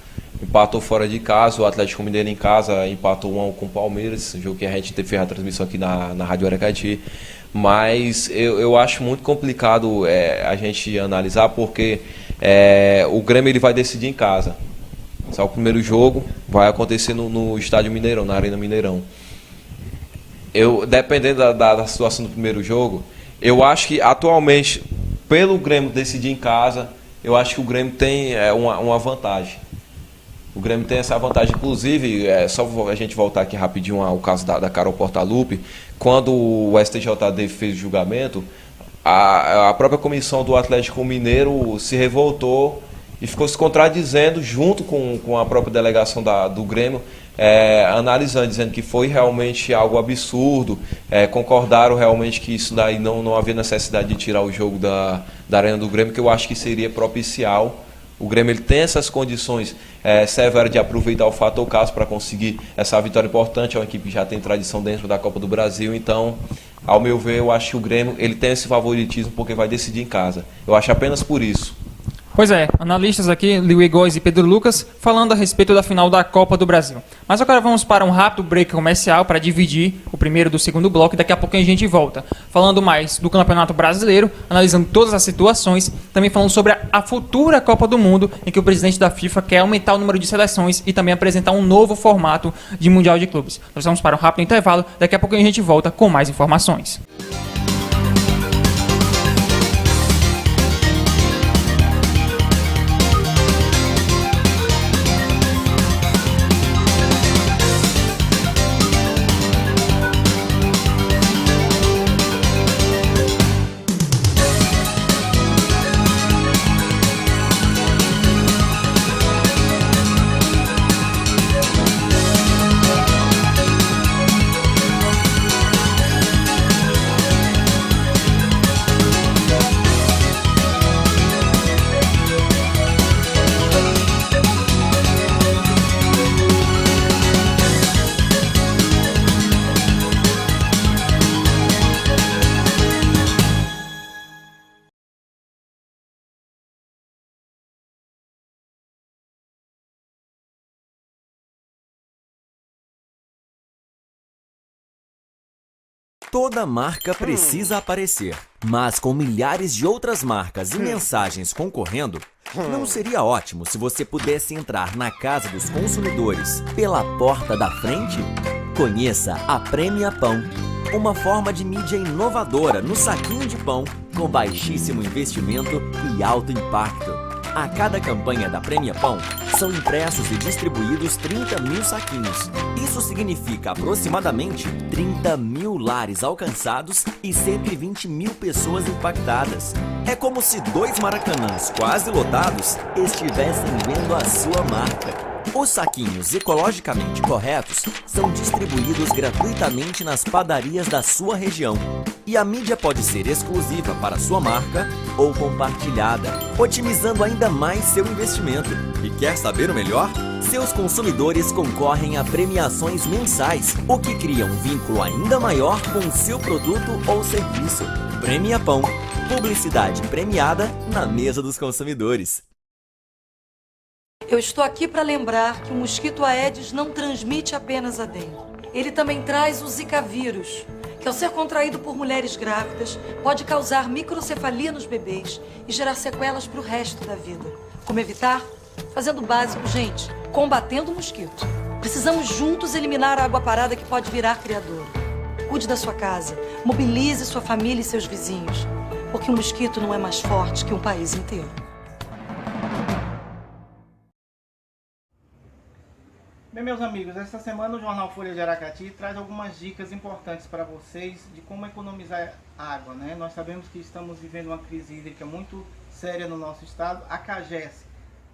Empatou fora de casa, o Atlético Mineiro em casa empatou 1-1 com o Palmeiras, jogo que a gente fez a transmissão aqui na Rádio Aracati. Mas eu acho muito complicado a gente analisar, porque o Grêmio ele vai decidir em casa. Só o primeiro jogo vai acontecer no Estádio Mineirão, na Arena Mineirão. Dependendo da situação do primeiro jogo, eu acho que atualmente, pelo Grêmio decidir em casa, eu acho que o Grêmio tem uma vantagem. O Grêmio tem essa vantagem, inclusive, só a gente voltar aqui rapidinho ao caso da Carol Portaluppi, quando o STJD fez o julgamento, a própria comissão do Atlético Mineiro se revoltou e ficou se contradizendo junto com a própria delegação do Grêmio, analisando, dizendo que foi realmente algo absurdo, concordaram realmente que isso daí não havia necessidade de tirar o jogo da Arena do Grêmio, que eu acho que seria propicial. O Grêmio ele tem essas condições severas de aproveitar o fator caso para conseguir essa vitória importante. É uma equipe que já tem tradição dentro da Copa do Brasil, então, ao meu ver, eu acho que o Grêmio ele tem esse favoritismo porque vai decidir em casa. Eu acho apenas por isso. Pois é, analistas aqui, Liu Góes e Pedro Lucas, falando a respeito da final da Copa do Brasil. Mas agora vamos para um rápido break comercial para dividir o primeiro do segundo bloco e daqui a pouquinho a gente volta. Falando mais do Campeonato Brasileiro, analisando todas as situações, também falando sobre a futura Copa do Mundo, em que o presidente da FIFA quer aumentar o número de seleções e também apresentar um novo formato de Mundial de Clubes. Nós vamos para um rápido intervalo, daqui a pouquinho a gente volta com mais informações. Toda marca precisa aparecer, mas com milhares de outras marcas e mensagens concorrendo, não seria ótimo se você pudesse entrar na casa dos consumidores pela porta da frente? Conheça a Premia Pão, uma forma de mídia inovadora no saquinho de pão, com baixíssimo investimento e alto impacto. A cada campanha da Premia Pão, são impressos e distribuídos 30 mil saquinhos. Isso significa aproximadamente 30 mil lares alcançados e 120 mil pessoas impactadas. É como se 2 maracanãs quase lotados estivessem vendo a sua marca. Os saquinhos ecologicamente corretos são distribuídos gratuitamente nas padarias da sua região. E a mídia pode ser exclusiva para sua marca ou compartilhada, otimizando ainda mais seu investimento. E quer saber o melhor? Seus consumidores concorrem a premiações mensais, o que cria um vínculo ainda maior com o seu produto ou serviço. Premia Pão. Publicidade premiada na mesa dos consumidores. Eu estou aqui para lembrar que o mosquito Aedes não transmite apenas a dengue. Ele também traz o Zika vírus, que ao ser contraído por mulheres grávidas, pode causar microcefalia nos bebês e gerar sequelas para o resto da vida. Como evitar? Fazendo o básico, gente, combatendo o mosquito. Precisamos juntos eliminar a água parada que pode virar criadouro. Cuide da sua casa, mobilize sua família e seus vizinhos, porque o mosquito não é mais forte que um país inteiro. Bem, meus amigos, esta semana o Jornal Folha de Aracati traz algumas dicas importantes para vocês de como economizar água, né? Nós sabemos que estamos vivendo uma crise hídrica muito séria no nosso estado. A CAGES,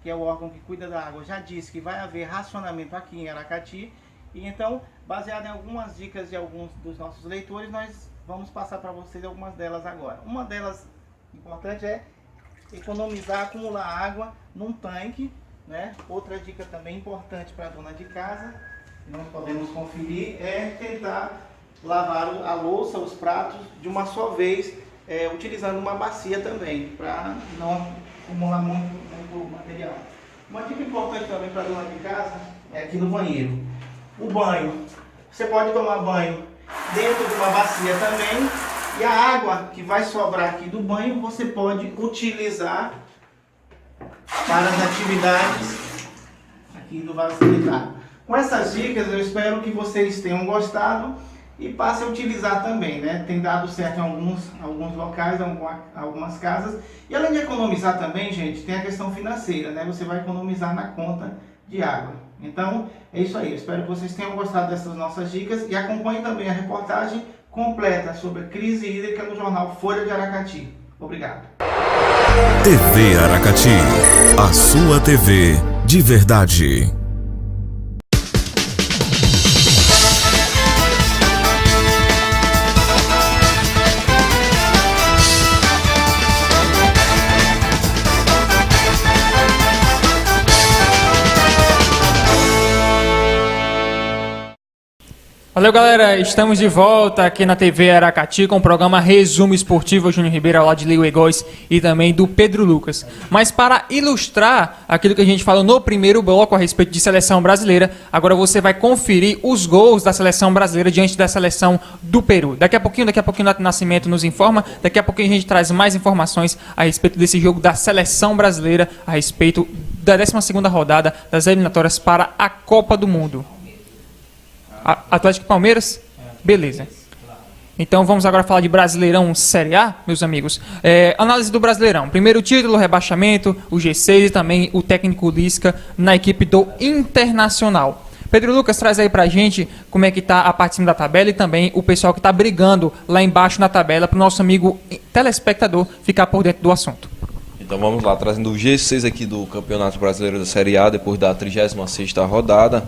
que é o órgão que cuida da água, já disse que vai haver racionamento aqui em Aracati. E então, baseado em algumas dicas de alguns dos nossos leitores, nós vamos passar para vocês algumas delas agora. Uma delas importante é economizar, acumular água num tanque, né? Outra dica também importante para a dona de casa, que nós podemos conferir, é tentar lavar a louça, os pratos de uma só vez, utilizando uma bacia também, para não acumular muito material. Uma dica importante também para a dona de casa é aqui no banheiro. O banho, você pode tomar banho dentro de uma bacia também, e a água que vai sobrar aqui do banho você pode utilizar para as atividades aqui do vaso sanitário. Com essas dicas eu espero que vocês tenham gostado e passem a utilizar também, né? Tem dado certo em alguns locais, algumas casas. E além de economizar também, gente, tem a questão financeira, né? Você vai economizar na conta de água. Então é isso aí, eu espero que vocês tenham gostado dessas nossas dicas e acompanhem também a reportagem completa sobre a crise hídrica no jornal Folha de Aracati. Obrigado. TV Aracati, a sua TV de verdade. Valeu, galera, estamos de volta aqui na TV Aracati com o programa Resumo Esportivo. Júnior Ribeiro ao lado de Leo Egóis e também do Pedro Lucas. Mas para ilustrar aquilo que a gente falou no primeiro bloco a respeito de seleção brasileira, agora você vai conferir os gols da seleção brasileira diante da seleção do Peru. Daqui a pouquinho o Nath Nascimento nos informa, daqui a pouquinho a gente traz mais informações a respeito desse jogo da seleção brasileira, a respeito da 12ª rodada das eliminatórias para a Copa do Mundo. Atlético e Palmeiras? Beleza. Então vamos agora falar de Brasileirão Série A, meus amigos. Análise do Brasileirão. Primeiro título, rebaixamento, o G6 e também o técnico Lisca na equipe do Internacional. Pedro Lucas, traz aí pra gente como é que tá a parte de cima da tabela e também o pessoal que tá brigando lá embaixo na tabela para o nosso amigo telespectador ficar por dentro do assunto. Então vamos lá, trazendo o G6 aqui do Campeonato Brasileiro da Série A, depois da 36ª rodada.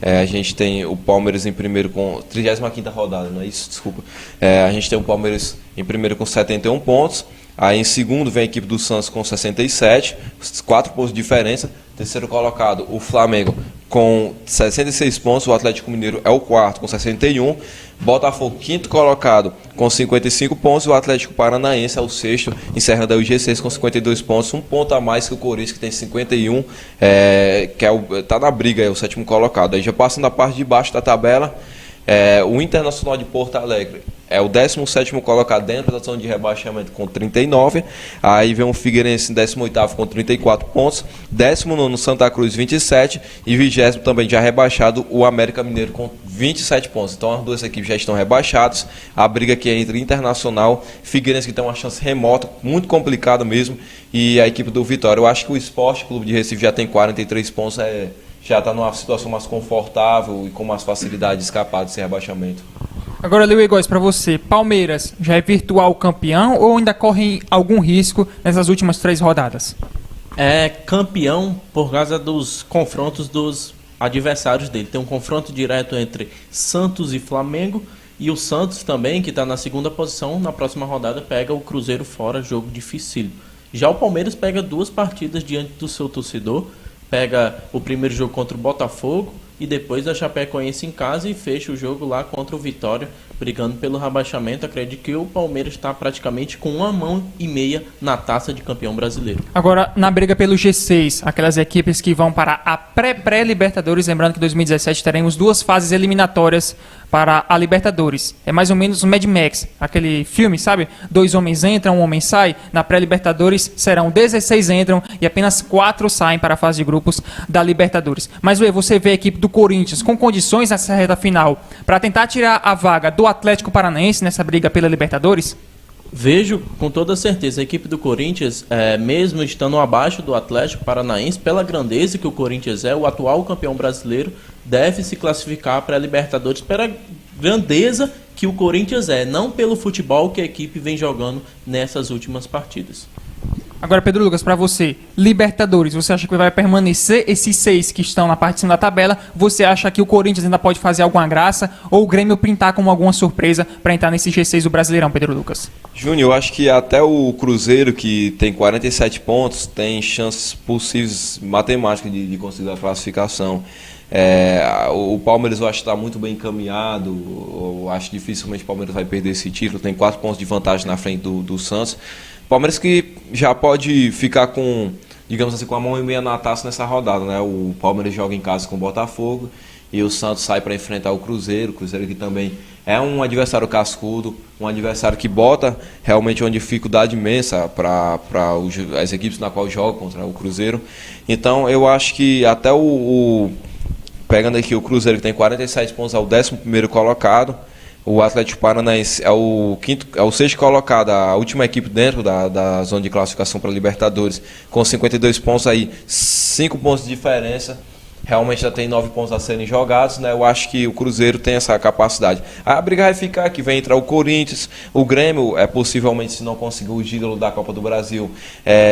A gente tem o Palmeiras em primeiro com 35ª rodada, não é isso? Desculpa. A gente tem o Palmeiras em primeiro com 71 pontos. Aí em segundo vem a equipe do Santos com 67, 4 pontos de diferença. Terceiro colocado, o Flamengo com 66 pontos. O Atlético Mineiro é o quarto com 61. Botafogo, quinto colocado com 55 pontos. O Atlético Paranaense é o sexto, encerrando aí o G6 com 52 pontos. Um ponto a mais que o Corinthians, que tem 51, que tá na briga, é o sétimo colocado. Aí já passando a parte de baixo da tabela, o Internacional de Porto Alegre é o 17º colocado dentro da zona de rebaixamento com 39. Aí vem o Figueirense em 18º com 34 pontos. 19º Santa Cruz 27 e 20º também já rebaixado o América Mineiro com 27 pontos. Então as duas equipes já estão rebaixadas. A briga aqui é entre Internacional, Figueirense que tem uma chance remota, muito complicada mesmo, e a equipe do Vitória. Eu acho que o Sport Clube de Recife já tem 43 pontos, já está numa situação mais confortável e com mais facilidade de escapar desse rebaixamento. Agora, Leo Góes, para você, Palmeiras já é virtual campeão ou ainda corre algum risco nessas últimas 3 rodadas? É campeão por causa dos confrontos dos adversários dele. Tem um confronto direto entre Santos e Flamengo, e o Santos também, que está na 2ª posição, na próxima rodada pega o Cruzeiro fora, jogo dificílimo. Já o Palmeiras pega 2 partidas diante do seu torcedor, pega o primeiro jogo contra o Botafogo e depois a Chapecoense em casa e fecha o jogo lá contra o Vitória, brigando pelo rebaixamento. Acredito que o Palmeiras está praticamente com 1 mão e meia na taça de campeão brasileiro. Agora, na briga pelo G6, aquelas equipes que vão para a pré-Libertadores, lembrando que em 2017 teremos 2 fases eliminatórias para a Libertadores. É mais ou menos o Mad Max, aquele filme, sabe? 2 homens entram, 1 homem sai. Na pré-Libertadores serão 16 entram e apenas 4 saem para a fase de grupos da Libertadores. Mas você vê a equipe do Corinthians com condições nessa reta final para tentar tirar a vaga do Atlético Paranaense nessa briga pela Libertadores? Vejo com toda certeza a equipe do Corinthians, mesmo estando abaixo do Atlético Paranaense, pela grandeza que o Corinthians é, o atual campeão brasileiro, deve se classificar para a Libertadores pela grandeza que o Corinthians é, não pelo futebol que a equipe vem jogando nessas últimas partidas. Agora, Pedro Lucas, para você, Libertadores, você acha que vai permanecer esses 6 que estão na parte de cima da tabela? Você acha que o Corinthians ainda pode fazer alguma graça ou o Grêmio pintar como alguma surpresa para entrar nesse G6 do Brasileirão, Pedro Lucas? Júnior, eu acho que até o Cruzeiro, que tem 47 pontos, tem chances possíveis matemáticas de conseguir a classificação. O Palmeiras eu acho que está muito bem encaminhado. Eu acho que dificilmente o Palmeiras vai perder esse título. Tem 4 pontos de vantagem na frente do Santos. Palmeiras que já pode ficar com, digamos assim, com a mão e meia na taça nessa rodada, né? O Palmeiras joga em casa com o Botafogo e o Santos sai para enfrentar o Cruzeiro. O Cruzeiro que também é um adversário cascudo, um adversário que bota realmente uma dificuldade imensa para as equipes na qual joga contra o Cruzeiro. Então eu acho que até pegando aqui o Cruzeiro que tem 47 pontos, é o 11º colocado. O Atlético Paranaense é o 6º colocado, a última equipe dentro da zona de classificação para a Libertadores, com 52 pontos aí, 5 pontos de diferença. Realmente já tem 9 pontos a serem jogados, né? Eu acho que o Cruzeiro tem essa capacidade. A briga vai ficar aqui, vai entrar o Corinthians, o Grêmio, possivelmente, se não conseguir o título da Copa do Brasil,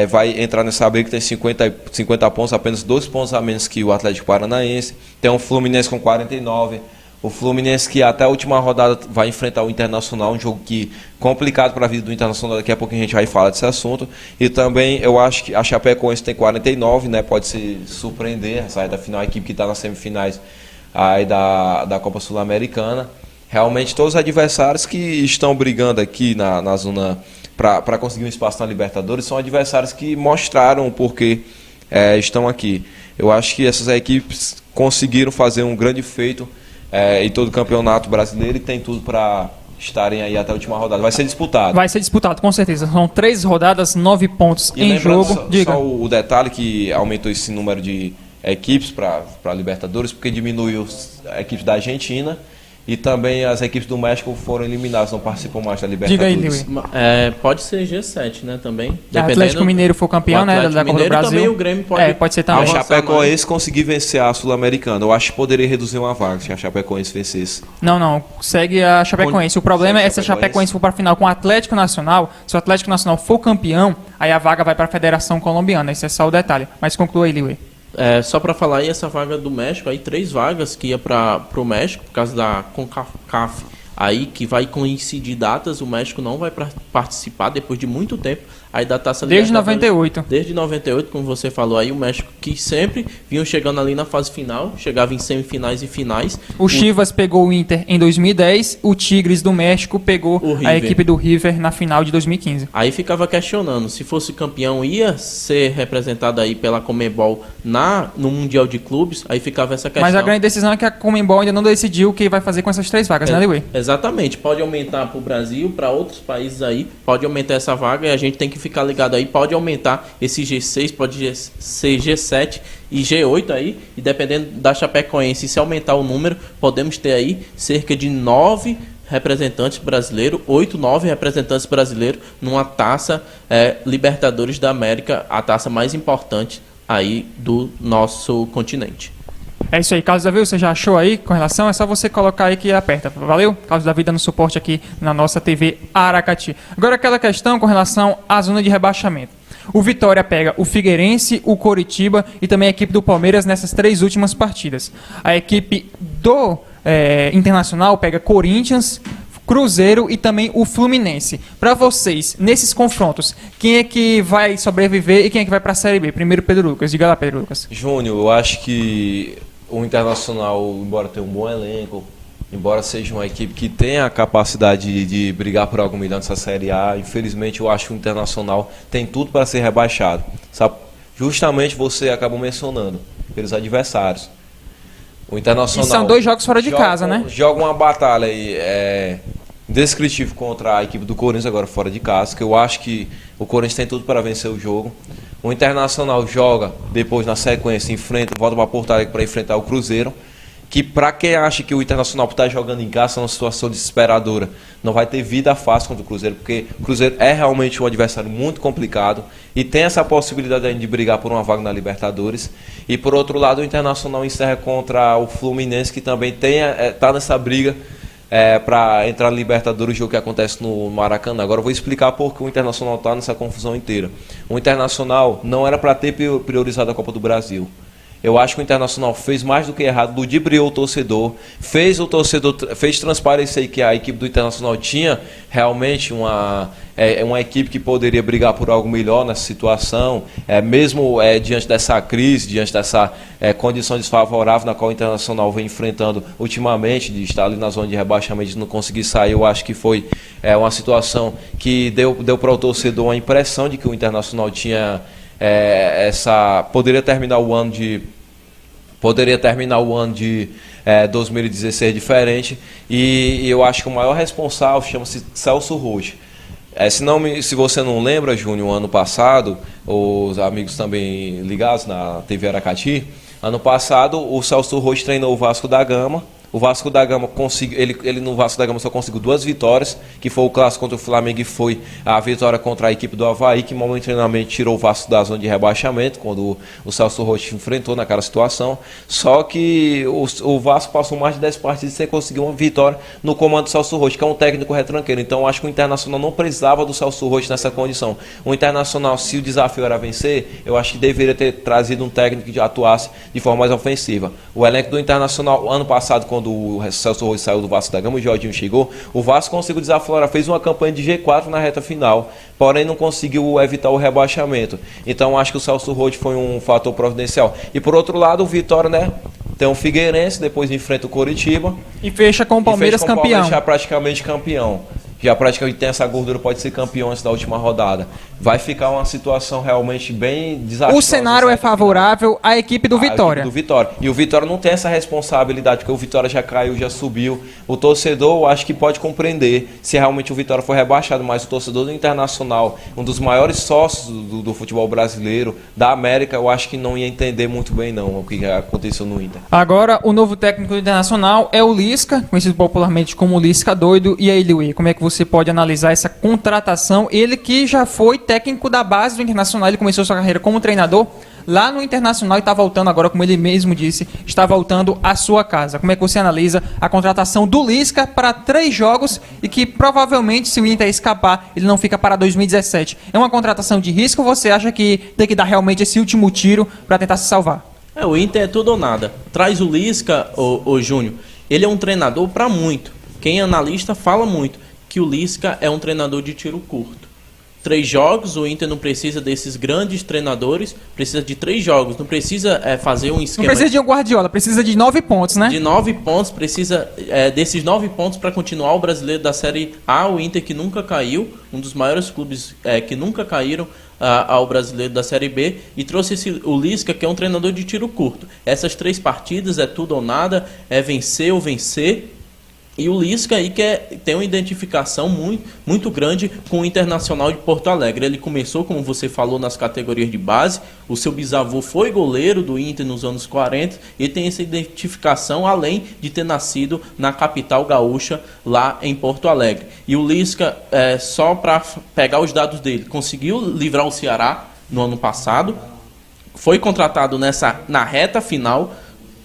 vai entrar nessa briga que tem 50 pontos, apenas 2 pontos a menos que o Atlético Paranaense. Tem o Fluminense com 49. O Fluminense que até a última rodada vai enfrentar o Internacional, um jogo que complicado para a vida do Internacional, daqui a pouco a gente vai falar desse assunto. E também eu acho que a Chapecoense tem 49, né? Pode se surpreender, sair da final, a equipe que está nas semifinais aí da Copa Sul-Americana. Realmente todos os adversários que estão brigando aqui na zona para conseguir um espaço na Libertadores são adversários que mostraram o porquê estão aqui. Eu acho que essas equipes conseguiram fazer um grande feito em todo o campeonato brasileiro e tem tudo para estarem aí até a última rodada. Vai ser disputado. Vai ser disputado, com certeza. São 3 rodadas, 9 pontos em jogo. Diga. Só o detalhe que aumentou esse número de equipes para a Libertadores, porque diminuiu a equipe da Argentina e também as equipes do México foram eliminadas, não participam mais da Libertadores. Diga aí, Liu. Pode ser G7, né, também. O Atlético Mineiro for campeão, né, da Copa do Brasil. Também o Grêmio pode ser também. A Chapecoense conseguir vencer a Sul-Americana. Eu acho que poderia reduzir uma vaga se a Chapecoense vencesse. Não. Segue a Chapecoense. O problema é se a Chapecoense for para a final com o Atlético Nacional. Se o Atlético Nacional for campeão, aí a vaga vai para a Federação Colombiana. Esse é só o detalhe. Mas conclua aí, Liu. Só para falar aí, essa vaga do México, aí 3 vagas que ia para o México, por causa da CONCACAF, aí que vai coincidir datas, o México não vai participar depois de muito tempo, aí da Taça Libertadores. Desde 98, como você falou aí, o México que sempre vinham chegando ali na fase final, chegava em semifinais e finais. O Chivas pegou o Inter em 2010, o Tigres do México pegou a equipe do River na final de 2015. Aí ficava questionando, se fosse campeão ia ser representado aí pela Conmebol no Mundial de Clubes, aí ficava essa questão. Mas a grande decisão é que a Conmebol ainda não decidiu o que vai fazer com essas 3 vagas, né, Liway? Exatamente, pode aumentar para o Brasil, para outros países aí, pode aumentar essa vaga e a gente tem que ficar ligado aí, pode aumentar esse G6, pode ser G7 e G8 aí, e dependendo da Chapecoense, se aumentar o número, podemos ter aí cerca de 9 representantes brasileiros, 8, 9 representantes brasileiros numa taça Libertadores da América, a taça mais importante aí do nosso continente. É isso aí, Carlos Davi, você já achou aí com relação? É só você colocar aí que aperta. Valeu? Carlos Davi dando suporte aqui na nossa TV Aracati. Agora aquela questão com relação à zona de rebaixamento. O Vitória pega o Figueirense, o Coritiba e também a equipe do Palmeiras nessas 3 últimas partidas. A equipe do Internacional pega Corinthians, Cruzeiro e também o Fluminense. Para vocês, nesses confrontos, quem é que vai sobreviver e quem é que vai para a Série B? Primeiro, Pedro Lucas. Diga lá, Pedro Lucas. Júnior, eu acho que o Internacional, embora tenha um bom elenco, embora seja uma equipe que tenha a capacidade de brigar por algo melhor nessa Série A, infelizmente eu acho que o Internacional tem tudo para ser rebaixado. Sabe? Justamente você acabou mencionando, pelos adversários. O Internacional... E são 2 jogos fora de casa, né? Joga uma batalha aí, indescritível contra a equipe do Corinthians, agora fora de casa, que eu acho que o Corinthians tem tudo para vencer o jogo. O Internacional joga, depois na sequência, volta para Porto Alegre para enfrentar o Cruzeiro, que para quem acha que o Internacional está jogando em casa, é uma situação desesperadora, não vai ter vida fácil contra o Cruzeiro, porque o Cruzeiro é realmente um adversário muito complicado e tem essa possibilidade ainda de brigar por uma vaga na Libertadores. E por outro lado, o Internacional encerra contra o Fluminense, que também está nessa briga para entrar na Libertadores, o jogo que acontece no Maracanã. Agora eu vou explicar por que o Internacional está nessa confusão inteira. O Internacional não era para ter priorizado a Copa do Brasil. Eu acho que o Internacional fez mais do que errado, ludibriou o torcedor, fez transparecer que a equipe do Internacional tinha realmente uma equipe que poderia brigar por algo melhor nessa situação, mesmo diante dessa crise, diante dessa condição desfavorável na qual o Internacional vem enfrentando ultimamente, de estar ali na zona de rebaixamento, de não conseguir sair. Eu acho que foi uma situação que deu para o torcedor a impressão de que o Internacional tinha poderia terminar o ano de 2016 diferente, e eu acho que o maior responsável chama-se Celso Roth. Se você não lembra, Júnior, ano passado, os amigos também ligados na TV Aracati, ano passado o Celso Roth treinou o Vasco da Gama. O Vasco da Gama ele no Vasco da Gama só conseguiu 2 vitórias, que foi o clássico contra o Flamengo e foi a vitória contra a equipe do Avaí, que momentaneamente tirou o Vasco da zona de rebaixamento, quando o Celso Roth enfrentou naquela situação. Só que o Vasco passou mais de 10 partidas sem conseguir uma vitória no comando do Celso Roth, que é um técnico retranqueiro. Então eu acho que o Internacional não precisava do Celso Roth nessa condição. O Internacional, se o desafio era vencer, eu acho que deveria ter trazido um técnico que atuasse de forma mais ofensiva. O elenco do Internacional, ano passado, quando o Celso Roth saiu do Vasco da Gama, o Jorginho chegou, o Vasco conseguiu desaflorar, fez uma campanha de G4 na reta final, porém não conseguiu evitar o rebaixamento. Então acho que o Celso Roth foi um fator providencial. E por outro lado, o Vitória, tem o Figueirense, depois enfrenta o Coritiba. E fecha com o Palmeiras campeão. Palmeiras já praticamente campeão. Já praticamente tem essa gordura, pode ser campeão antes da última rodada. Vai ficar uma situação realmente bem desastrosa. O cenário é favorável à equipe do Vitória. Equipe do Vitória. E o Vitória não tem essa responsabilidade, porque o Vitória já caiu, já subiu. O torcedor, eu acho que pode compreender se realmente o Vitória for rebaixado, mas o torcedor do Internacional, um dos maiores sócios do futebol brasileiro, da América, eu acho que não ia entender muito bem não o que aconteceu no Inter. Agora, o novo técnico do Internacional é o Lisca, conhecido popularmente como Lisca Doido. E aí, Liway, como é que você pode analisar essa contratação? Ele que já foi técnico da base do Internacional, ele começou sua carreira como treinador lá no Internacional e está voltando agora, como ele mesmo disse, está voltando à sua casa. Como é que você analisa a contratação do Lisca para 3 jogos e que provavelmente, se o Inter escapar, ele não fica para 2017? É uma contratação de risco ou você acha que tem que dar realmente esse último tiro para tentar se salvar? O Inter é tudo ou nada. Traz o Lisca, o Júnior, ele é um treinador para muito. Quem é analista fala muito que o Lisca é um treinador de tiro curto. 3 jogos, o Inter não precisa desses grandes treinadores, precisa de 3 jogos, não precisa fazer um esquema... Não precisa de um Guardiola, precisa de 9 pontos, né? De 9 pontos, precisa desses 9 pontos para continuar o Brasileiro da Série A, o Inter que nunca caiu, um dos maiores clubes que nunca caíram ao Brasileiro da Série B, e trouxe o Lisca, que é um treinador de tiro curto. Essas 3 partidas é tudo ou nada, é vencer ou vencer. E o Lisca aí tem uma identificação muito grande com o Internacional de Porto Alegre. Ele começou, como você falou, nas categorias de base. O seu bisavô foi goleiro do Inter nos anos 40 e tem essa identificação, além de ter nascido na capital gaúcha, lá em Porto Alegre. E o Lisca, só para pegar os dados dele, conseguiu livrar o Ceará no ano passado, foi contratado na reta final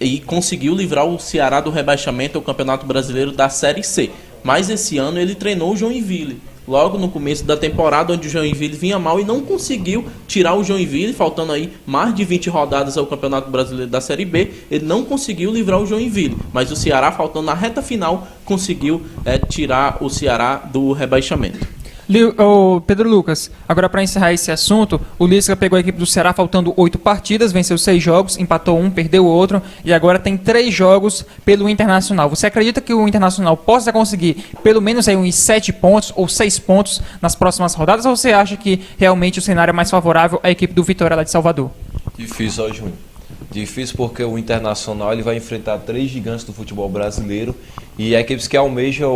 e conseguiu livrar o Ceará do rebaixamento ao Campeonato Brasileiro da Série C. Mas esse ano ele treinou o Joinville, logo no começo da temporada, onde o Joinville vinha mal e não conseguiu tirar o Joinville, faltando aí mais de 20 rodadas ao Campeonato Brasileiro da Série B, ele não conseguiu livrar o Joinville. Mas o Ceará, faltando na reta final, conseguiu tirar o Ceará do rebaixamento. Pedro Lucas, agora para encerrar esse assunto, o Lisca pegou a equipe do Ceará faltando 8 partidas, venceu 6 jogos, empatou 1, perdeu o outro e agora tem 3 jogos pelo Internacional. Você acredita que o Internacional possa conseguir pelo menos aí uns 7 pontos ou 6 pontos nas próximas rodadas, ou você acha que realmente o cenário é mais favorável à equipe do Vitória lá de Salvador? Difícil, ó, Júnior. Difícil porque o Internacional ele vai enfrentar 3 gigantes do futebol brasileiro e equipes que almejam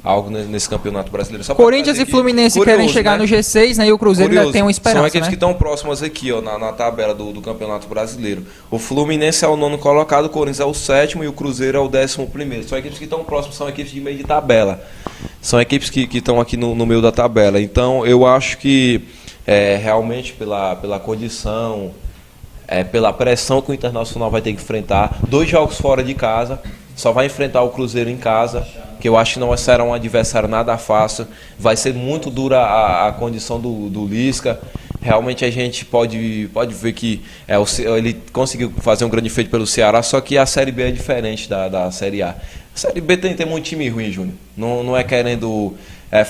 algo nesse campeonato brasileiro. Corinthians e Fluminense querem chegar, né, no G6, né, e o Cruzeiro ainda tem uma esperança. São equipes, né, que estão próximas aqui, ó, na tabela do campeonato brasileiro. O Fluminense é o 9º colocado, o Corinthians é o 7º e o Cruzeiro é o 11º. São equipes que estão próximas, são equipes de meio de tabela. São equipes que estão aqui no meio da tabela. Então eu acho que realmente pela condição, pela pressão que o Internacional vai ter que enfrentar, 2 jogos fora de casa, só vai enfrentar o Cruzeiro em casa, que eu acho que não será um adversário nada fácil. Vai ser muito dura a condição do Lisca. Realmente a gente pode ver que ele conseguiu fazer um grande feito pelo Ceará, só que a Série B é diferente da Série A. A Série B tem muito time ruim, Júnior. Não é querendo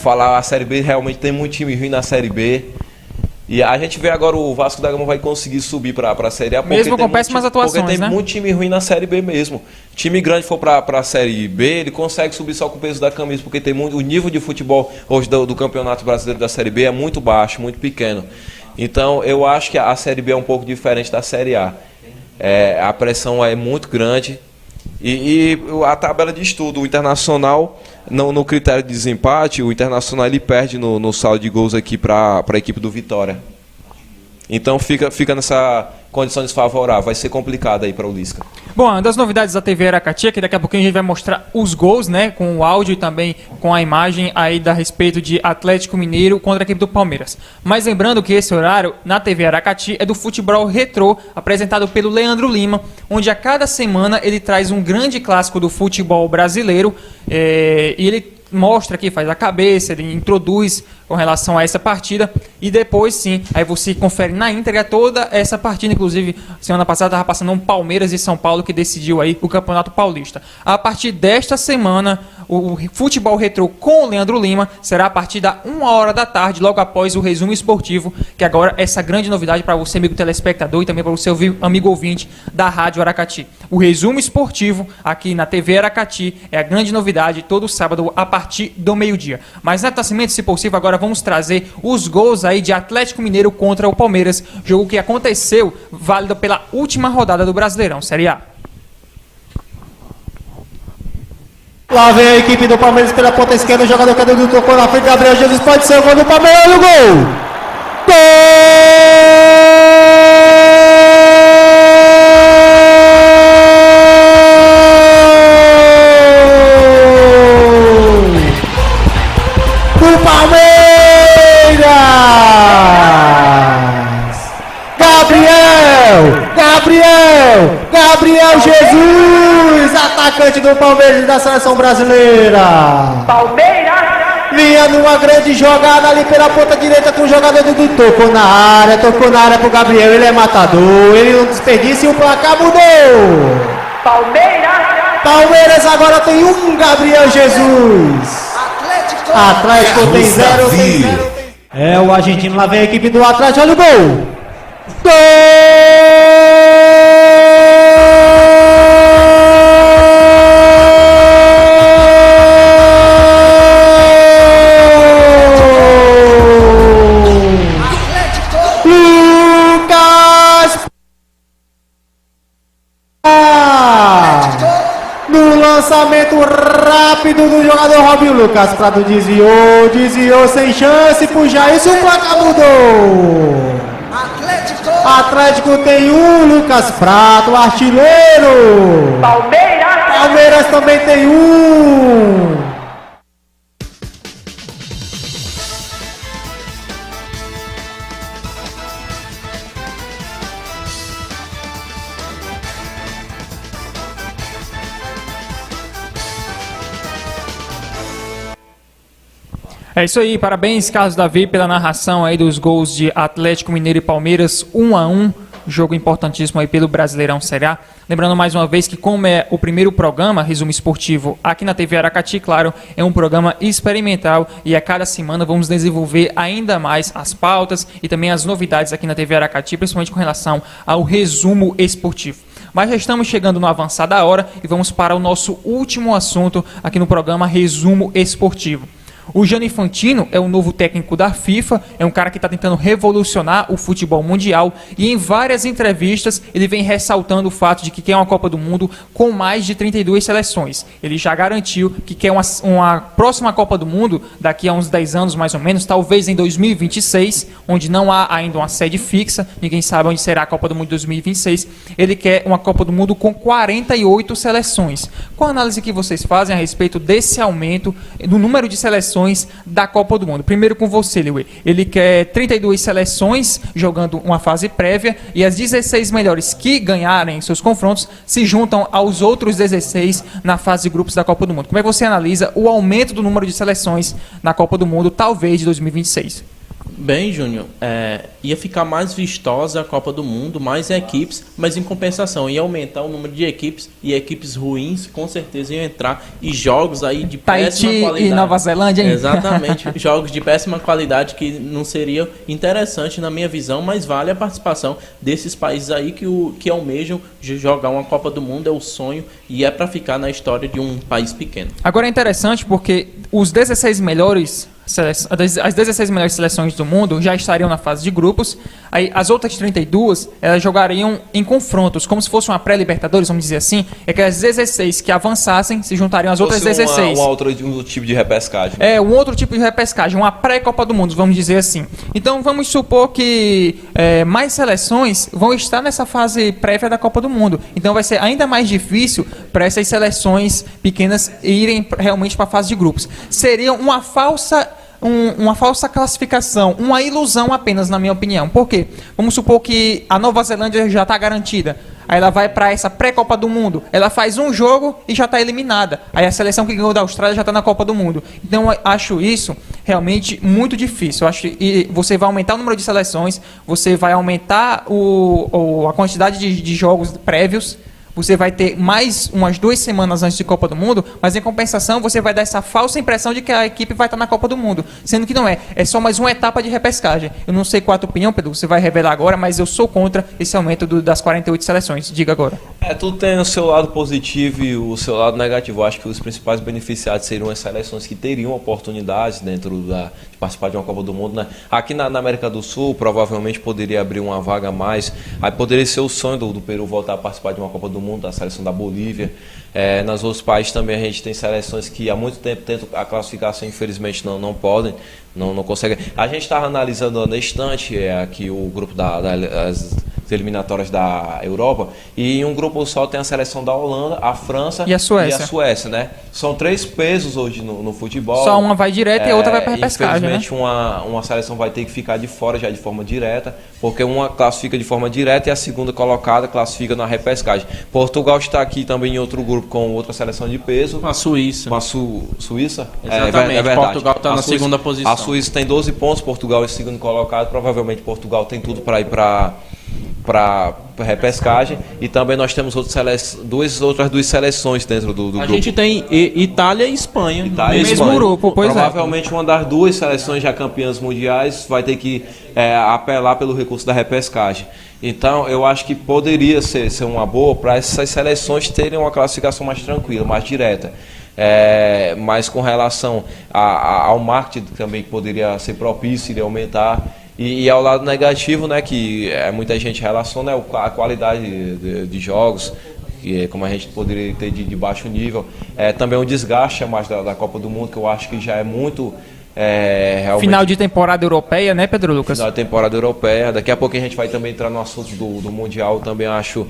falar, a Série B realmente tem muito time ruim na Série B. E a gente vê agora o Vasco da Gama vai conseguir subir para a Série A. Mesmo com péssimas atuações, porque tem né? muito time ruim na Série B mesmo. Time grande for para a Série B, ele consegue subir só com o peso da camisa, porque tem o nível de futebol hoje do Campeonato Brasileiro da Série B é muito baixo, muito pequeno. Então eu acho que a Série B é um pouco diferente da Série A. A pressão é muito grande. E a tabela de estudo, o Internacional, no critério de desempate, o Internacional ele perde no saldo de gols aqui para a equipe do Vitória. Então fica nessa condição desfavorável, vai ser complicado aí para o Lisca. Bom, uma das novidades da TV Aracati é que daqui a pouquinho a gente vai mostrar os gols, né, com o áudio e também com a imagem aí a respeito de Atlético Mineiro contra a equipe do Palmeiras. Mas lembrando que esse horário na TV Aracati é do futebol retrô, apresentado pelo Leandro Lima, onde a cada semana ele traz um grande clássico do futebol brasileiro e ele mostra aqui, faz a cabeça, ele introduz com relação a essa partida e depois sim, aí você confere na íntegra toda essa partida. Inclusive, semana passada estava passando um Palmeiras e São Paulo que decidiu aí o Campeonato Paulista. A partir desta semana, o futebol retrô com o Leandro Lima será a partir da 1h da tarde, logo após o resumo esportivo, que agora é essa grande novidade para você, amigo telespectador, e também para você, amigo ouvinte da Rádio Aracati. O resumo esportivo aqui na TV Aracati é a grande novidade, todo sábado a partir do meio-dia. Mas, Neto Nascimento, se possível, agora vamos trazer os gols aí de Atlético Mineiro contra o Palmeiras, jogo que aconteceu válido pela última rodada do Brasileirão Série A. Lá vem a equipe do Palmeiras pela ponta esquerda, o jogador Cadu tocou na frente, Gabriel Jesus pode ser o gol do Palmeiras, olha o gol! Gol! Do Palmeiras! Gabriel Jesus, atacante do Palmeiras e da seleção brasileira. Palmeiras! Vinha numa grande jogada ali pela ponta direita com o jogador Dudu. Tocou na área pro Gabriel. Ele é matador, ele não desperdiça e o placar mudou. Palmeiras agora tem um Gabriel Jesus. Atlético Atlético tem 0. É o argentino, lá vem a equipe do Atlético, olha o gol! No lançamento rápido do jogador Robinho, Lucas Prato desviou sem chance pro Jailson, o placar mudou. Atlético tem Lucas Prato, artilheiro. Palmeiras também tem É isso aí, parabéns Carlos Davi pela narração aí dos gols de Atlético Mineiro e Palmeiras, 1-1, jogo importantíssimo aí pelo Brasileirão Série A. Lembrando mais uma vez que como é o primeiro programa, resumo esportivo, aqui na TV Aracati, claro, é um programa experimental e a cada semana vamos desenvolver ainda mais as pautas e também as novidades aqui na TV Aracati, principalmente com relação ao resumo esportivo. Mas já estamos chegando no avançar da hora e vamos para o nosso último assunto aqui no programa Resumo Esportivo. O Gianni Infantino é o novo técnico da FIFA, é um cara que está tentando revolucionar o futebol mundial e em várias entrevistas ele vem ressaltando o fato de que quer uma Copa do Mundo com mais de 32 seleções. Ele já garantiu que quer uma próxima Copa do Mundo daqui a uns 10 anos mais ou menos, talvez em 2026, onde não há ainda uma sede fixa, ninguém sabe onde será a Copa do Mundo de 2026. Ele quer uma Copa do Mundo com 48 seleções. Qual a análise que vocês fazem a respeito desse aumento no número de seleções da Copa do Mundo? Primeiro com você, Liu. Ele quer 32 seleções jogando uma fase prévia e as 16 melhores que ganharem seus confrontos se juntam aos outros 16 na fase de grupos da Copa do Mundo. Como é que você analisa o aumento do número de seleções na Copa do Mundo, talvez de 2026? Bem, Júnior, ia ficar mais vistosa a Copa do Mundo, mais equipes, mas em compensação ia aumentar o número de equipes e equipes ruins com certeza iam entrar e jogos aí de péssima qualidade. E Nova Zelândia, hein? Exatamente, jogos de péssima qualidade que não seria interessante na minha visão, mas vale a participação desses países aí que almejam jogar uma Copa do Mundo, é o sonho e é para ficar na história de um país pequeno. Agora é interessante porque os 16 melhores as 16 melhores seleções do mundo já estariam na fase de grupos. Aí as outras 32 elas jogariam em confrontos, como se fosse uma pré-Libertadores, vamos dizer assim. É que as 16 que avançassem se juntariam às outras 16. Um tipo de repescagem. É, um outro tipo de repescagem, uma pré-Copa do Mundo, vamos dizer assim. Então vamos supor que mais seleções vão estar nessa fase prévia da Copa do Mundo. Então vai ser ainda mais difícil para essas seleções pequenas irem realmente para a fase de grupos. Seria uma falsa classificação, uma ilusão apenas, na minha opinião. Por quê? Vamos supor que a Nova Zelândia já está garantida. Aí ela vai para essa pré-Copa do Mundo. Ela faz um jogo e já está eliminada. Aí a seleção que ganhou da Austrália já está na Copa do Mundo. Então eu acho isso realmente muito difícil. Eu acho que você vai aumentar o número de seleções, você vai aumentar a quantidade de jogos prévios. Você vai ter mais umas 2 semanas antes de Copa do Mundo, mas em compensação você vai dar essa falsa impressão de que a equipe vai estar na Copa do Mundo, sendo que não é. É só mais uma etapa de repescagem. Eu não sei qual é a tua opinião, Pedro, você vai revelar agora, mas eu sou contra esse aumento das 48 seleções. Diga agora. Tudo tem o seu lado positivo e o seu lado negativo. Eu acho que os principais beneficiados seriam as seleções que teriam oportunidades dentro de participar de uma Copa do Mundo, né? Aqui na América do Sul, provavelmente poderia abrir uma vaga a mais. Aí poderia ser o sonho do Peru voltar a participar de uma Copa do Mundo, da seleção da Bolívia. Nos outros países também a gente tem seleções que há muito tempo tentam a classificação, infelizmente não podem, não conseguem. A gente estava analisando na estante aqui o grupo das eliminatórias da Europa, e em um grupo só tem a seleção da Holanda, a França e a Suécia, né? São 3 pesos hoje no futebol. Só uma vai direto e a outra vai para repescagem, infelizmente, né? Uma seleção vai ter que ficar de fora já de forma direta, porque uma classifica de forma direta e a segunda colocada classifica na repescagem. Portugal está aqui também em outro grupo com outra seleção de peso. A Suíça. Com a Suíça? Exatamente, Portugal está na segunda posição. A Suíça tem 12 pontos, Portugal é o segundo colocado, provavelmente Portugal tem tudo para ir para para repescagem, e também nós temos outras duas seleções dentro do grupo. A gente tem Itália e Espanha. Itália e mesmo Espanha. grupo, pois é. Provavelmente uma das duas seleções já campeãs mundiais vai ter que apelar pelo recurso da repescagem. Então, eu acho que poderia ser uma boa para essas seleções terem uma classificação mais tranquila, mais direta. Mas com relação ao marketing também, que poderia ser propício, iria aumentar. E ao lado negativo, né, que muita gente relaciona, a qualidade de jogos, que como a gente poderia ter de baixo nível. Também um desgaste a mais da Copa do Mundo, que eu acho que já é muito... realmente... Final de temporada europeia, né, Pedro Lucas? Final de temporada europeia. Daqui a pouco a gente vai também entrar no assunto do Mundial. Também acho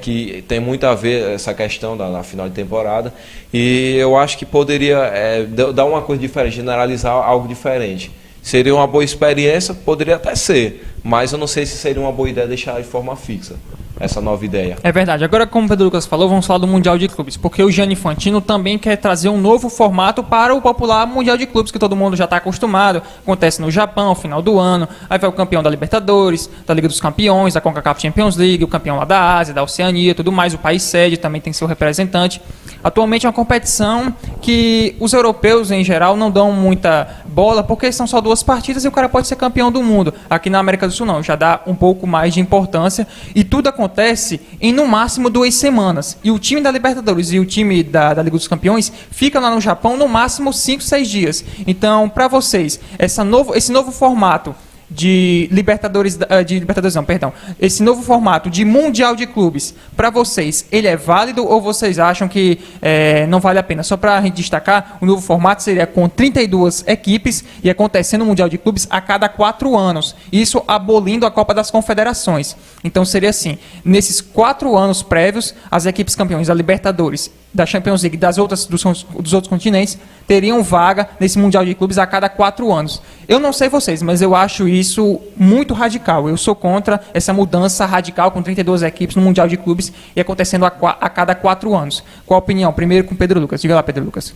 que tem muito a ver essa questão da final de temporada. E eu acho que poderia dar uma coisa diferente, generalizar algo diferente. Seria uma boa experiência? Poderia até ser, mas eu não sei se seria uma boa ideia deixar de forma fixa essa nova ideia. É verdade. Agora, como o Pedro Lucas falou, vamos falar do Mundial de Clubes, porque o Gianni Infantino também quer trazer um novo formato para o popular Mundial de Clubes, que todo mundo já está acostumado. Acontece no Japão, final do ano, aí vai o campeão da Libertadores, da Liga dos Campeões, da CONCACAF Champions League, o campeão lá da Ásia, da Oceania, tudo mais. O país sede também tem seu representante. Atualmente é uma competição que os europeus, em geral, não dão muita bola, porque são só 2 partidas e o cara pode ser campeão do mundo. Aqui na América do Sul não, já dá um pouco mais de importância, e tudo acontece em no máximo 2 semanas. E o time da Libertadores e o time da Liga dos Campeões ficam lá no Japão no máximo 5, 6 dias. Então, para vocês, esse novo formato de Libertadores não, perdão. Esse novo formato de Mundial de Clubes, para vocês, ele é válido ou vocês acham que não vale a pena? Só para a gente destacar, o novo formato seria com 32 equipes e acontecendo o Mundial de Clubes a cada 4 anos. Isso abolindo a Copa das Confederações. Então seria assim, nesses 4 anos prévios, as equipes campeões da Libertadores, da Champions League e dos outros continentes teriam vaga nesse Mundial de Clubes a cada 4 anos. Eu não sei vocês, mas eu acho isso muito radical. Eu sou contra essa mudança radical com 32 equipes no Mundial de Clubes e acontecendo a cada 4 anos. Qual a opinião? Primeiro com o Pedro Lucas. Diga lá, Pedro Lucas.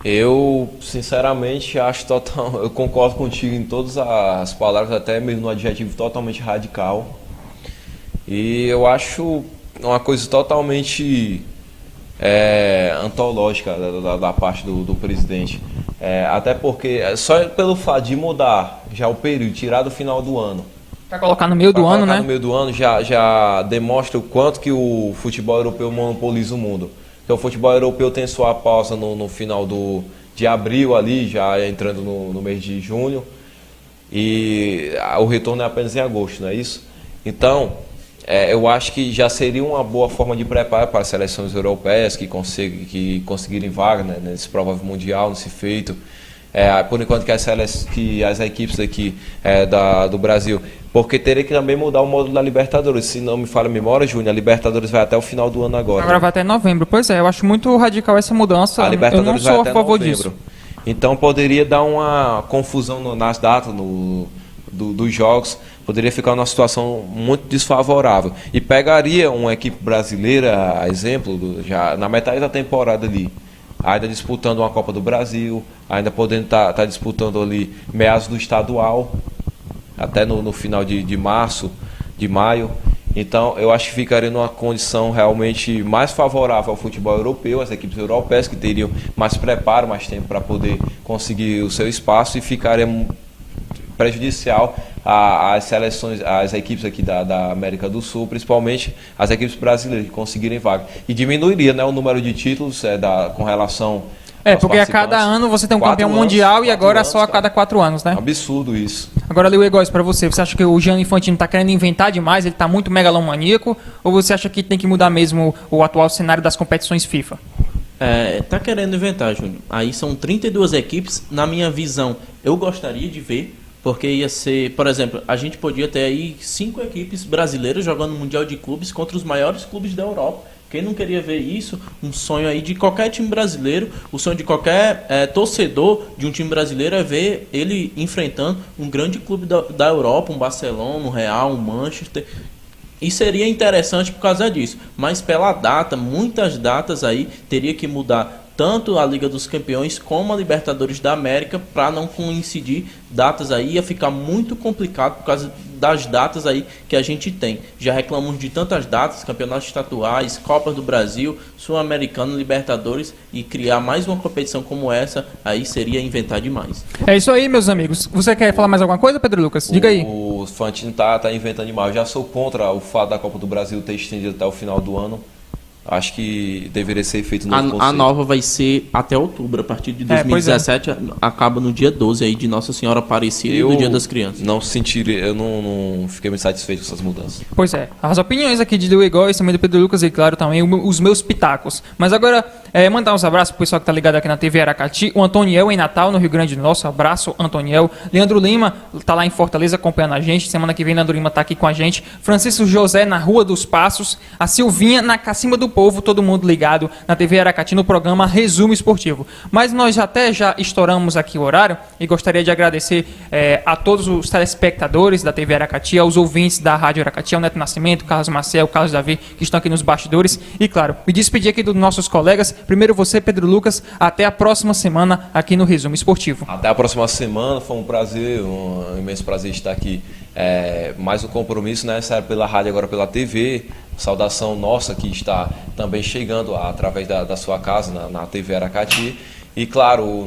Eu, sinceramente, eu concordo contigo em todas as palavras, até mesmo no adjetivo totalmente radical. E eu acho uma coisa totalmente... antológica da parte do presidente, até porque só pelo fato de mudar já o período, tirar do final do ano para colocar no meio do ano, né? No meio do ano já demonstra o quanto que o futebol europeu monopoliza o mundo. Então o futebol europeu tem sua pausa no final de abril ali, já entrando no mês de junho, e o retorno é apenas em agosto, não é isso? Então eu acho que já seria uma boa forma de preparo para as seleções europeias que conseguirem vaga, né, nesse provável mundial, nesse feito. Por enquanto que as equipes aqui do Brasil, porque teria que também mudar o módulo da Libertadores. Se não me falha a memória, Júnior, a Libertadores vai até o final do ano agora. Agora vai até novembro. Pois é, eu acho muito radical essa mudança. A Libertadores eu não sou vai a favor novembro. disso. Então poderia dar uma confusão nas datas dos jogos, poderia ficar numa situação muito desfavorável. E pegaria uma equipe brasileira, a exemplo, já na metade da temporada ali, ainda disputando uma Copa do Brasil, ainda podendo estar disputando ali meados do estadual, até no final de março, de maio. Então, eu acho que ficaria numa condição realmente mais favorável ao futebol europeu, as equipes europeias que teriam mais preparo, mais tempo para poder conseguir o seu espaço, e ficaria prejudicial às seleções, às equipes aqui da América do Sul, principalmente as equipes brasileiras que conseguirem vaga. E diminuiria, né, o número de títulos com relação aos porque a cada ano você tem um campeão mundial e agora só a cada 4 anos, né? Absurdo isso. Agora, Leo Egóis, para você acha que o Gianni Infantino está querendo inventar demais, ele está muito megalomaníaco, ou você acha que tem que mudar mesmo o atual cenário das competições FIFA? Tá querendo inventar, Júnior. Aí são 32 equipes, na minha visão, eu gostaria de ver, porque ia ser, por exemplo, a gente podia ter aí 5 equipes brasileiras jogando no Mundial de Clubes contra os maiores clubes da Europa. Quem não queria ver isso? Um sonho aí de qualquer time brasileiro, o sonho de qualquer torcedor de um time brasileiro é ver ele enfrentando um grande clube da Europa, um Barcelona, um Real, um Manchester. E seria interessante por causa disso. Mas pela data, muitas datas aí, teria que mudar tanto a Liga dos Campeões como a Libertadores da América para não coincidir datas aí, ia ficar muito complicado por causa das datas aí que a gente tem. Já reclamamos de tantas datas, campeonatos estaduais, Copas do Brasil, Sul-Americano, Libertadores, e criar mais uma competição como essa, aí seria inventar demais. É isso aí, meus amigos. Você quer falar mais alguma coisa, Pedro Lucas? Diga aí. O Fantino tá inventando demais. Eu já sou contra o fato da Copa do Brasil ter estendido até o final do ano. Acho que deveria ser feito no A nova vai ser até outubro, a partir de 2017, acaba no dia 12 aí de Nossa Senhora Aparecida e do Dia das Crianças. Eu não fiquei muito satisfeito com essas mudanças. Pois é, as opiniões aqui de Liu Góes, também do Pedro Lucas e claro também os meus pitacos. Mas agora, mandar uns abraços pro pessoal que tá ligado aqui na TV Aracati, o Antoniel em Natal, no Rio Grande do Norte, abraço Antoniel. Leandro Lima tá lá em Fortaleza acompanhando a gente, semana que vem Leandro Lima tá aqui com a gente. Francisco José na Rua dos Passos, a Silvinha na Cacimba do Povo, todo mundo ligado na TV Aracati no programa Resumo Esportivo. Mas nós já estouramos aqui o horário e gostaria de agradecer a todos os telespectadores da TV Aracati, aos ouvintes da Rádio Aracati, ao Neto Nascimento, Carlos Marcel, Carlos Davi, que estão aqui nos bastidores. E claro, me despedir aqui dos nossos colegas. Primeiro você, Pedro Lucas, até a próxima semana aqui no Resumo Esportivo. Até a próxima semana, foi um prazer, um imenso prazer estar aqui. Mais um compromisso, né? Saiu pela rádio, agora pela TV. Saudação nossa que está também chegando através da sua casa, na TV Aracati. E claro,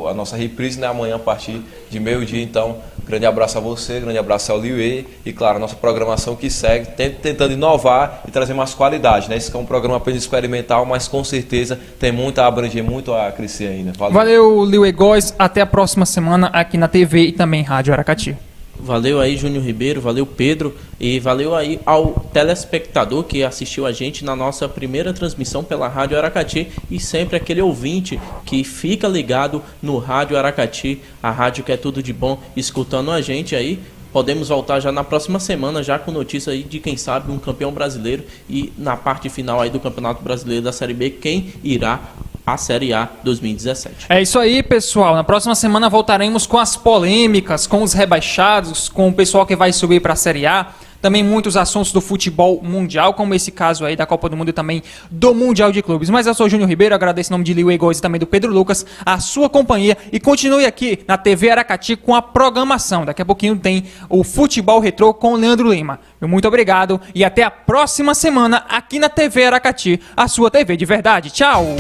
a nossa reprise, né, amanhã a partir de meio-dia. Então, grande abraço a você, grande abraço ao Liuê. E claro, a nossa programação que segue, tentando inovar e trazer mais qualidade, né? Esse é um programa apenas experimental, mas com certeza tem muito a abranger, muito a crescer ainda. Valeu, Liu Góes. Até a próxima semana aqui na TV e também Rádio Aracati. Valeu aí, Júnior Ribeiro, valeu Pedro e valeu aí ao telespectador que assistiu a gente na nossa primeira transmissão pela Rádio Aracati e sempre aquele ouvinte que fica ligado no Rádio Aracati, a rádio que é tudo de bom, escutando a gente aí. Podemos voltar já na próxima semana, já com notícia aí de quem sabe um campeão brasileiro e na parte final aí do Campeonato Brasileiro da Série B, quem irá a Série A 2017. É isso aí, pessoal. Na próxima semana voltaremos com as polêmicas, com os rebaixados, com o pessoal que vai subir para a Série A. Também muitos assuntos do futebol mundial, como esse caso aí da Copa do Mundo e também do Mundial de Clubes. Mas eu sou o Júnior Ribeiro, agradeço em nome de Liu Góes e também do Pedro Lucas a sua companhia e continue aqui na TV Aracati com a programação. Daqui a pouquinho tem o Futebol Retrô com o Leandro Lima. Muito obrigado e até a próxima semana aqui na TV Aracati, a sua TV de verdade. Tchau!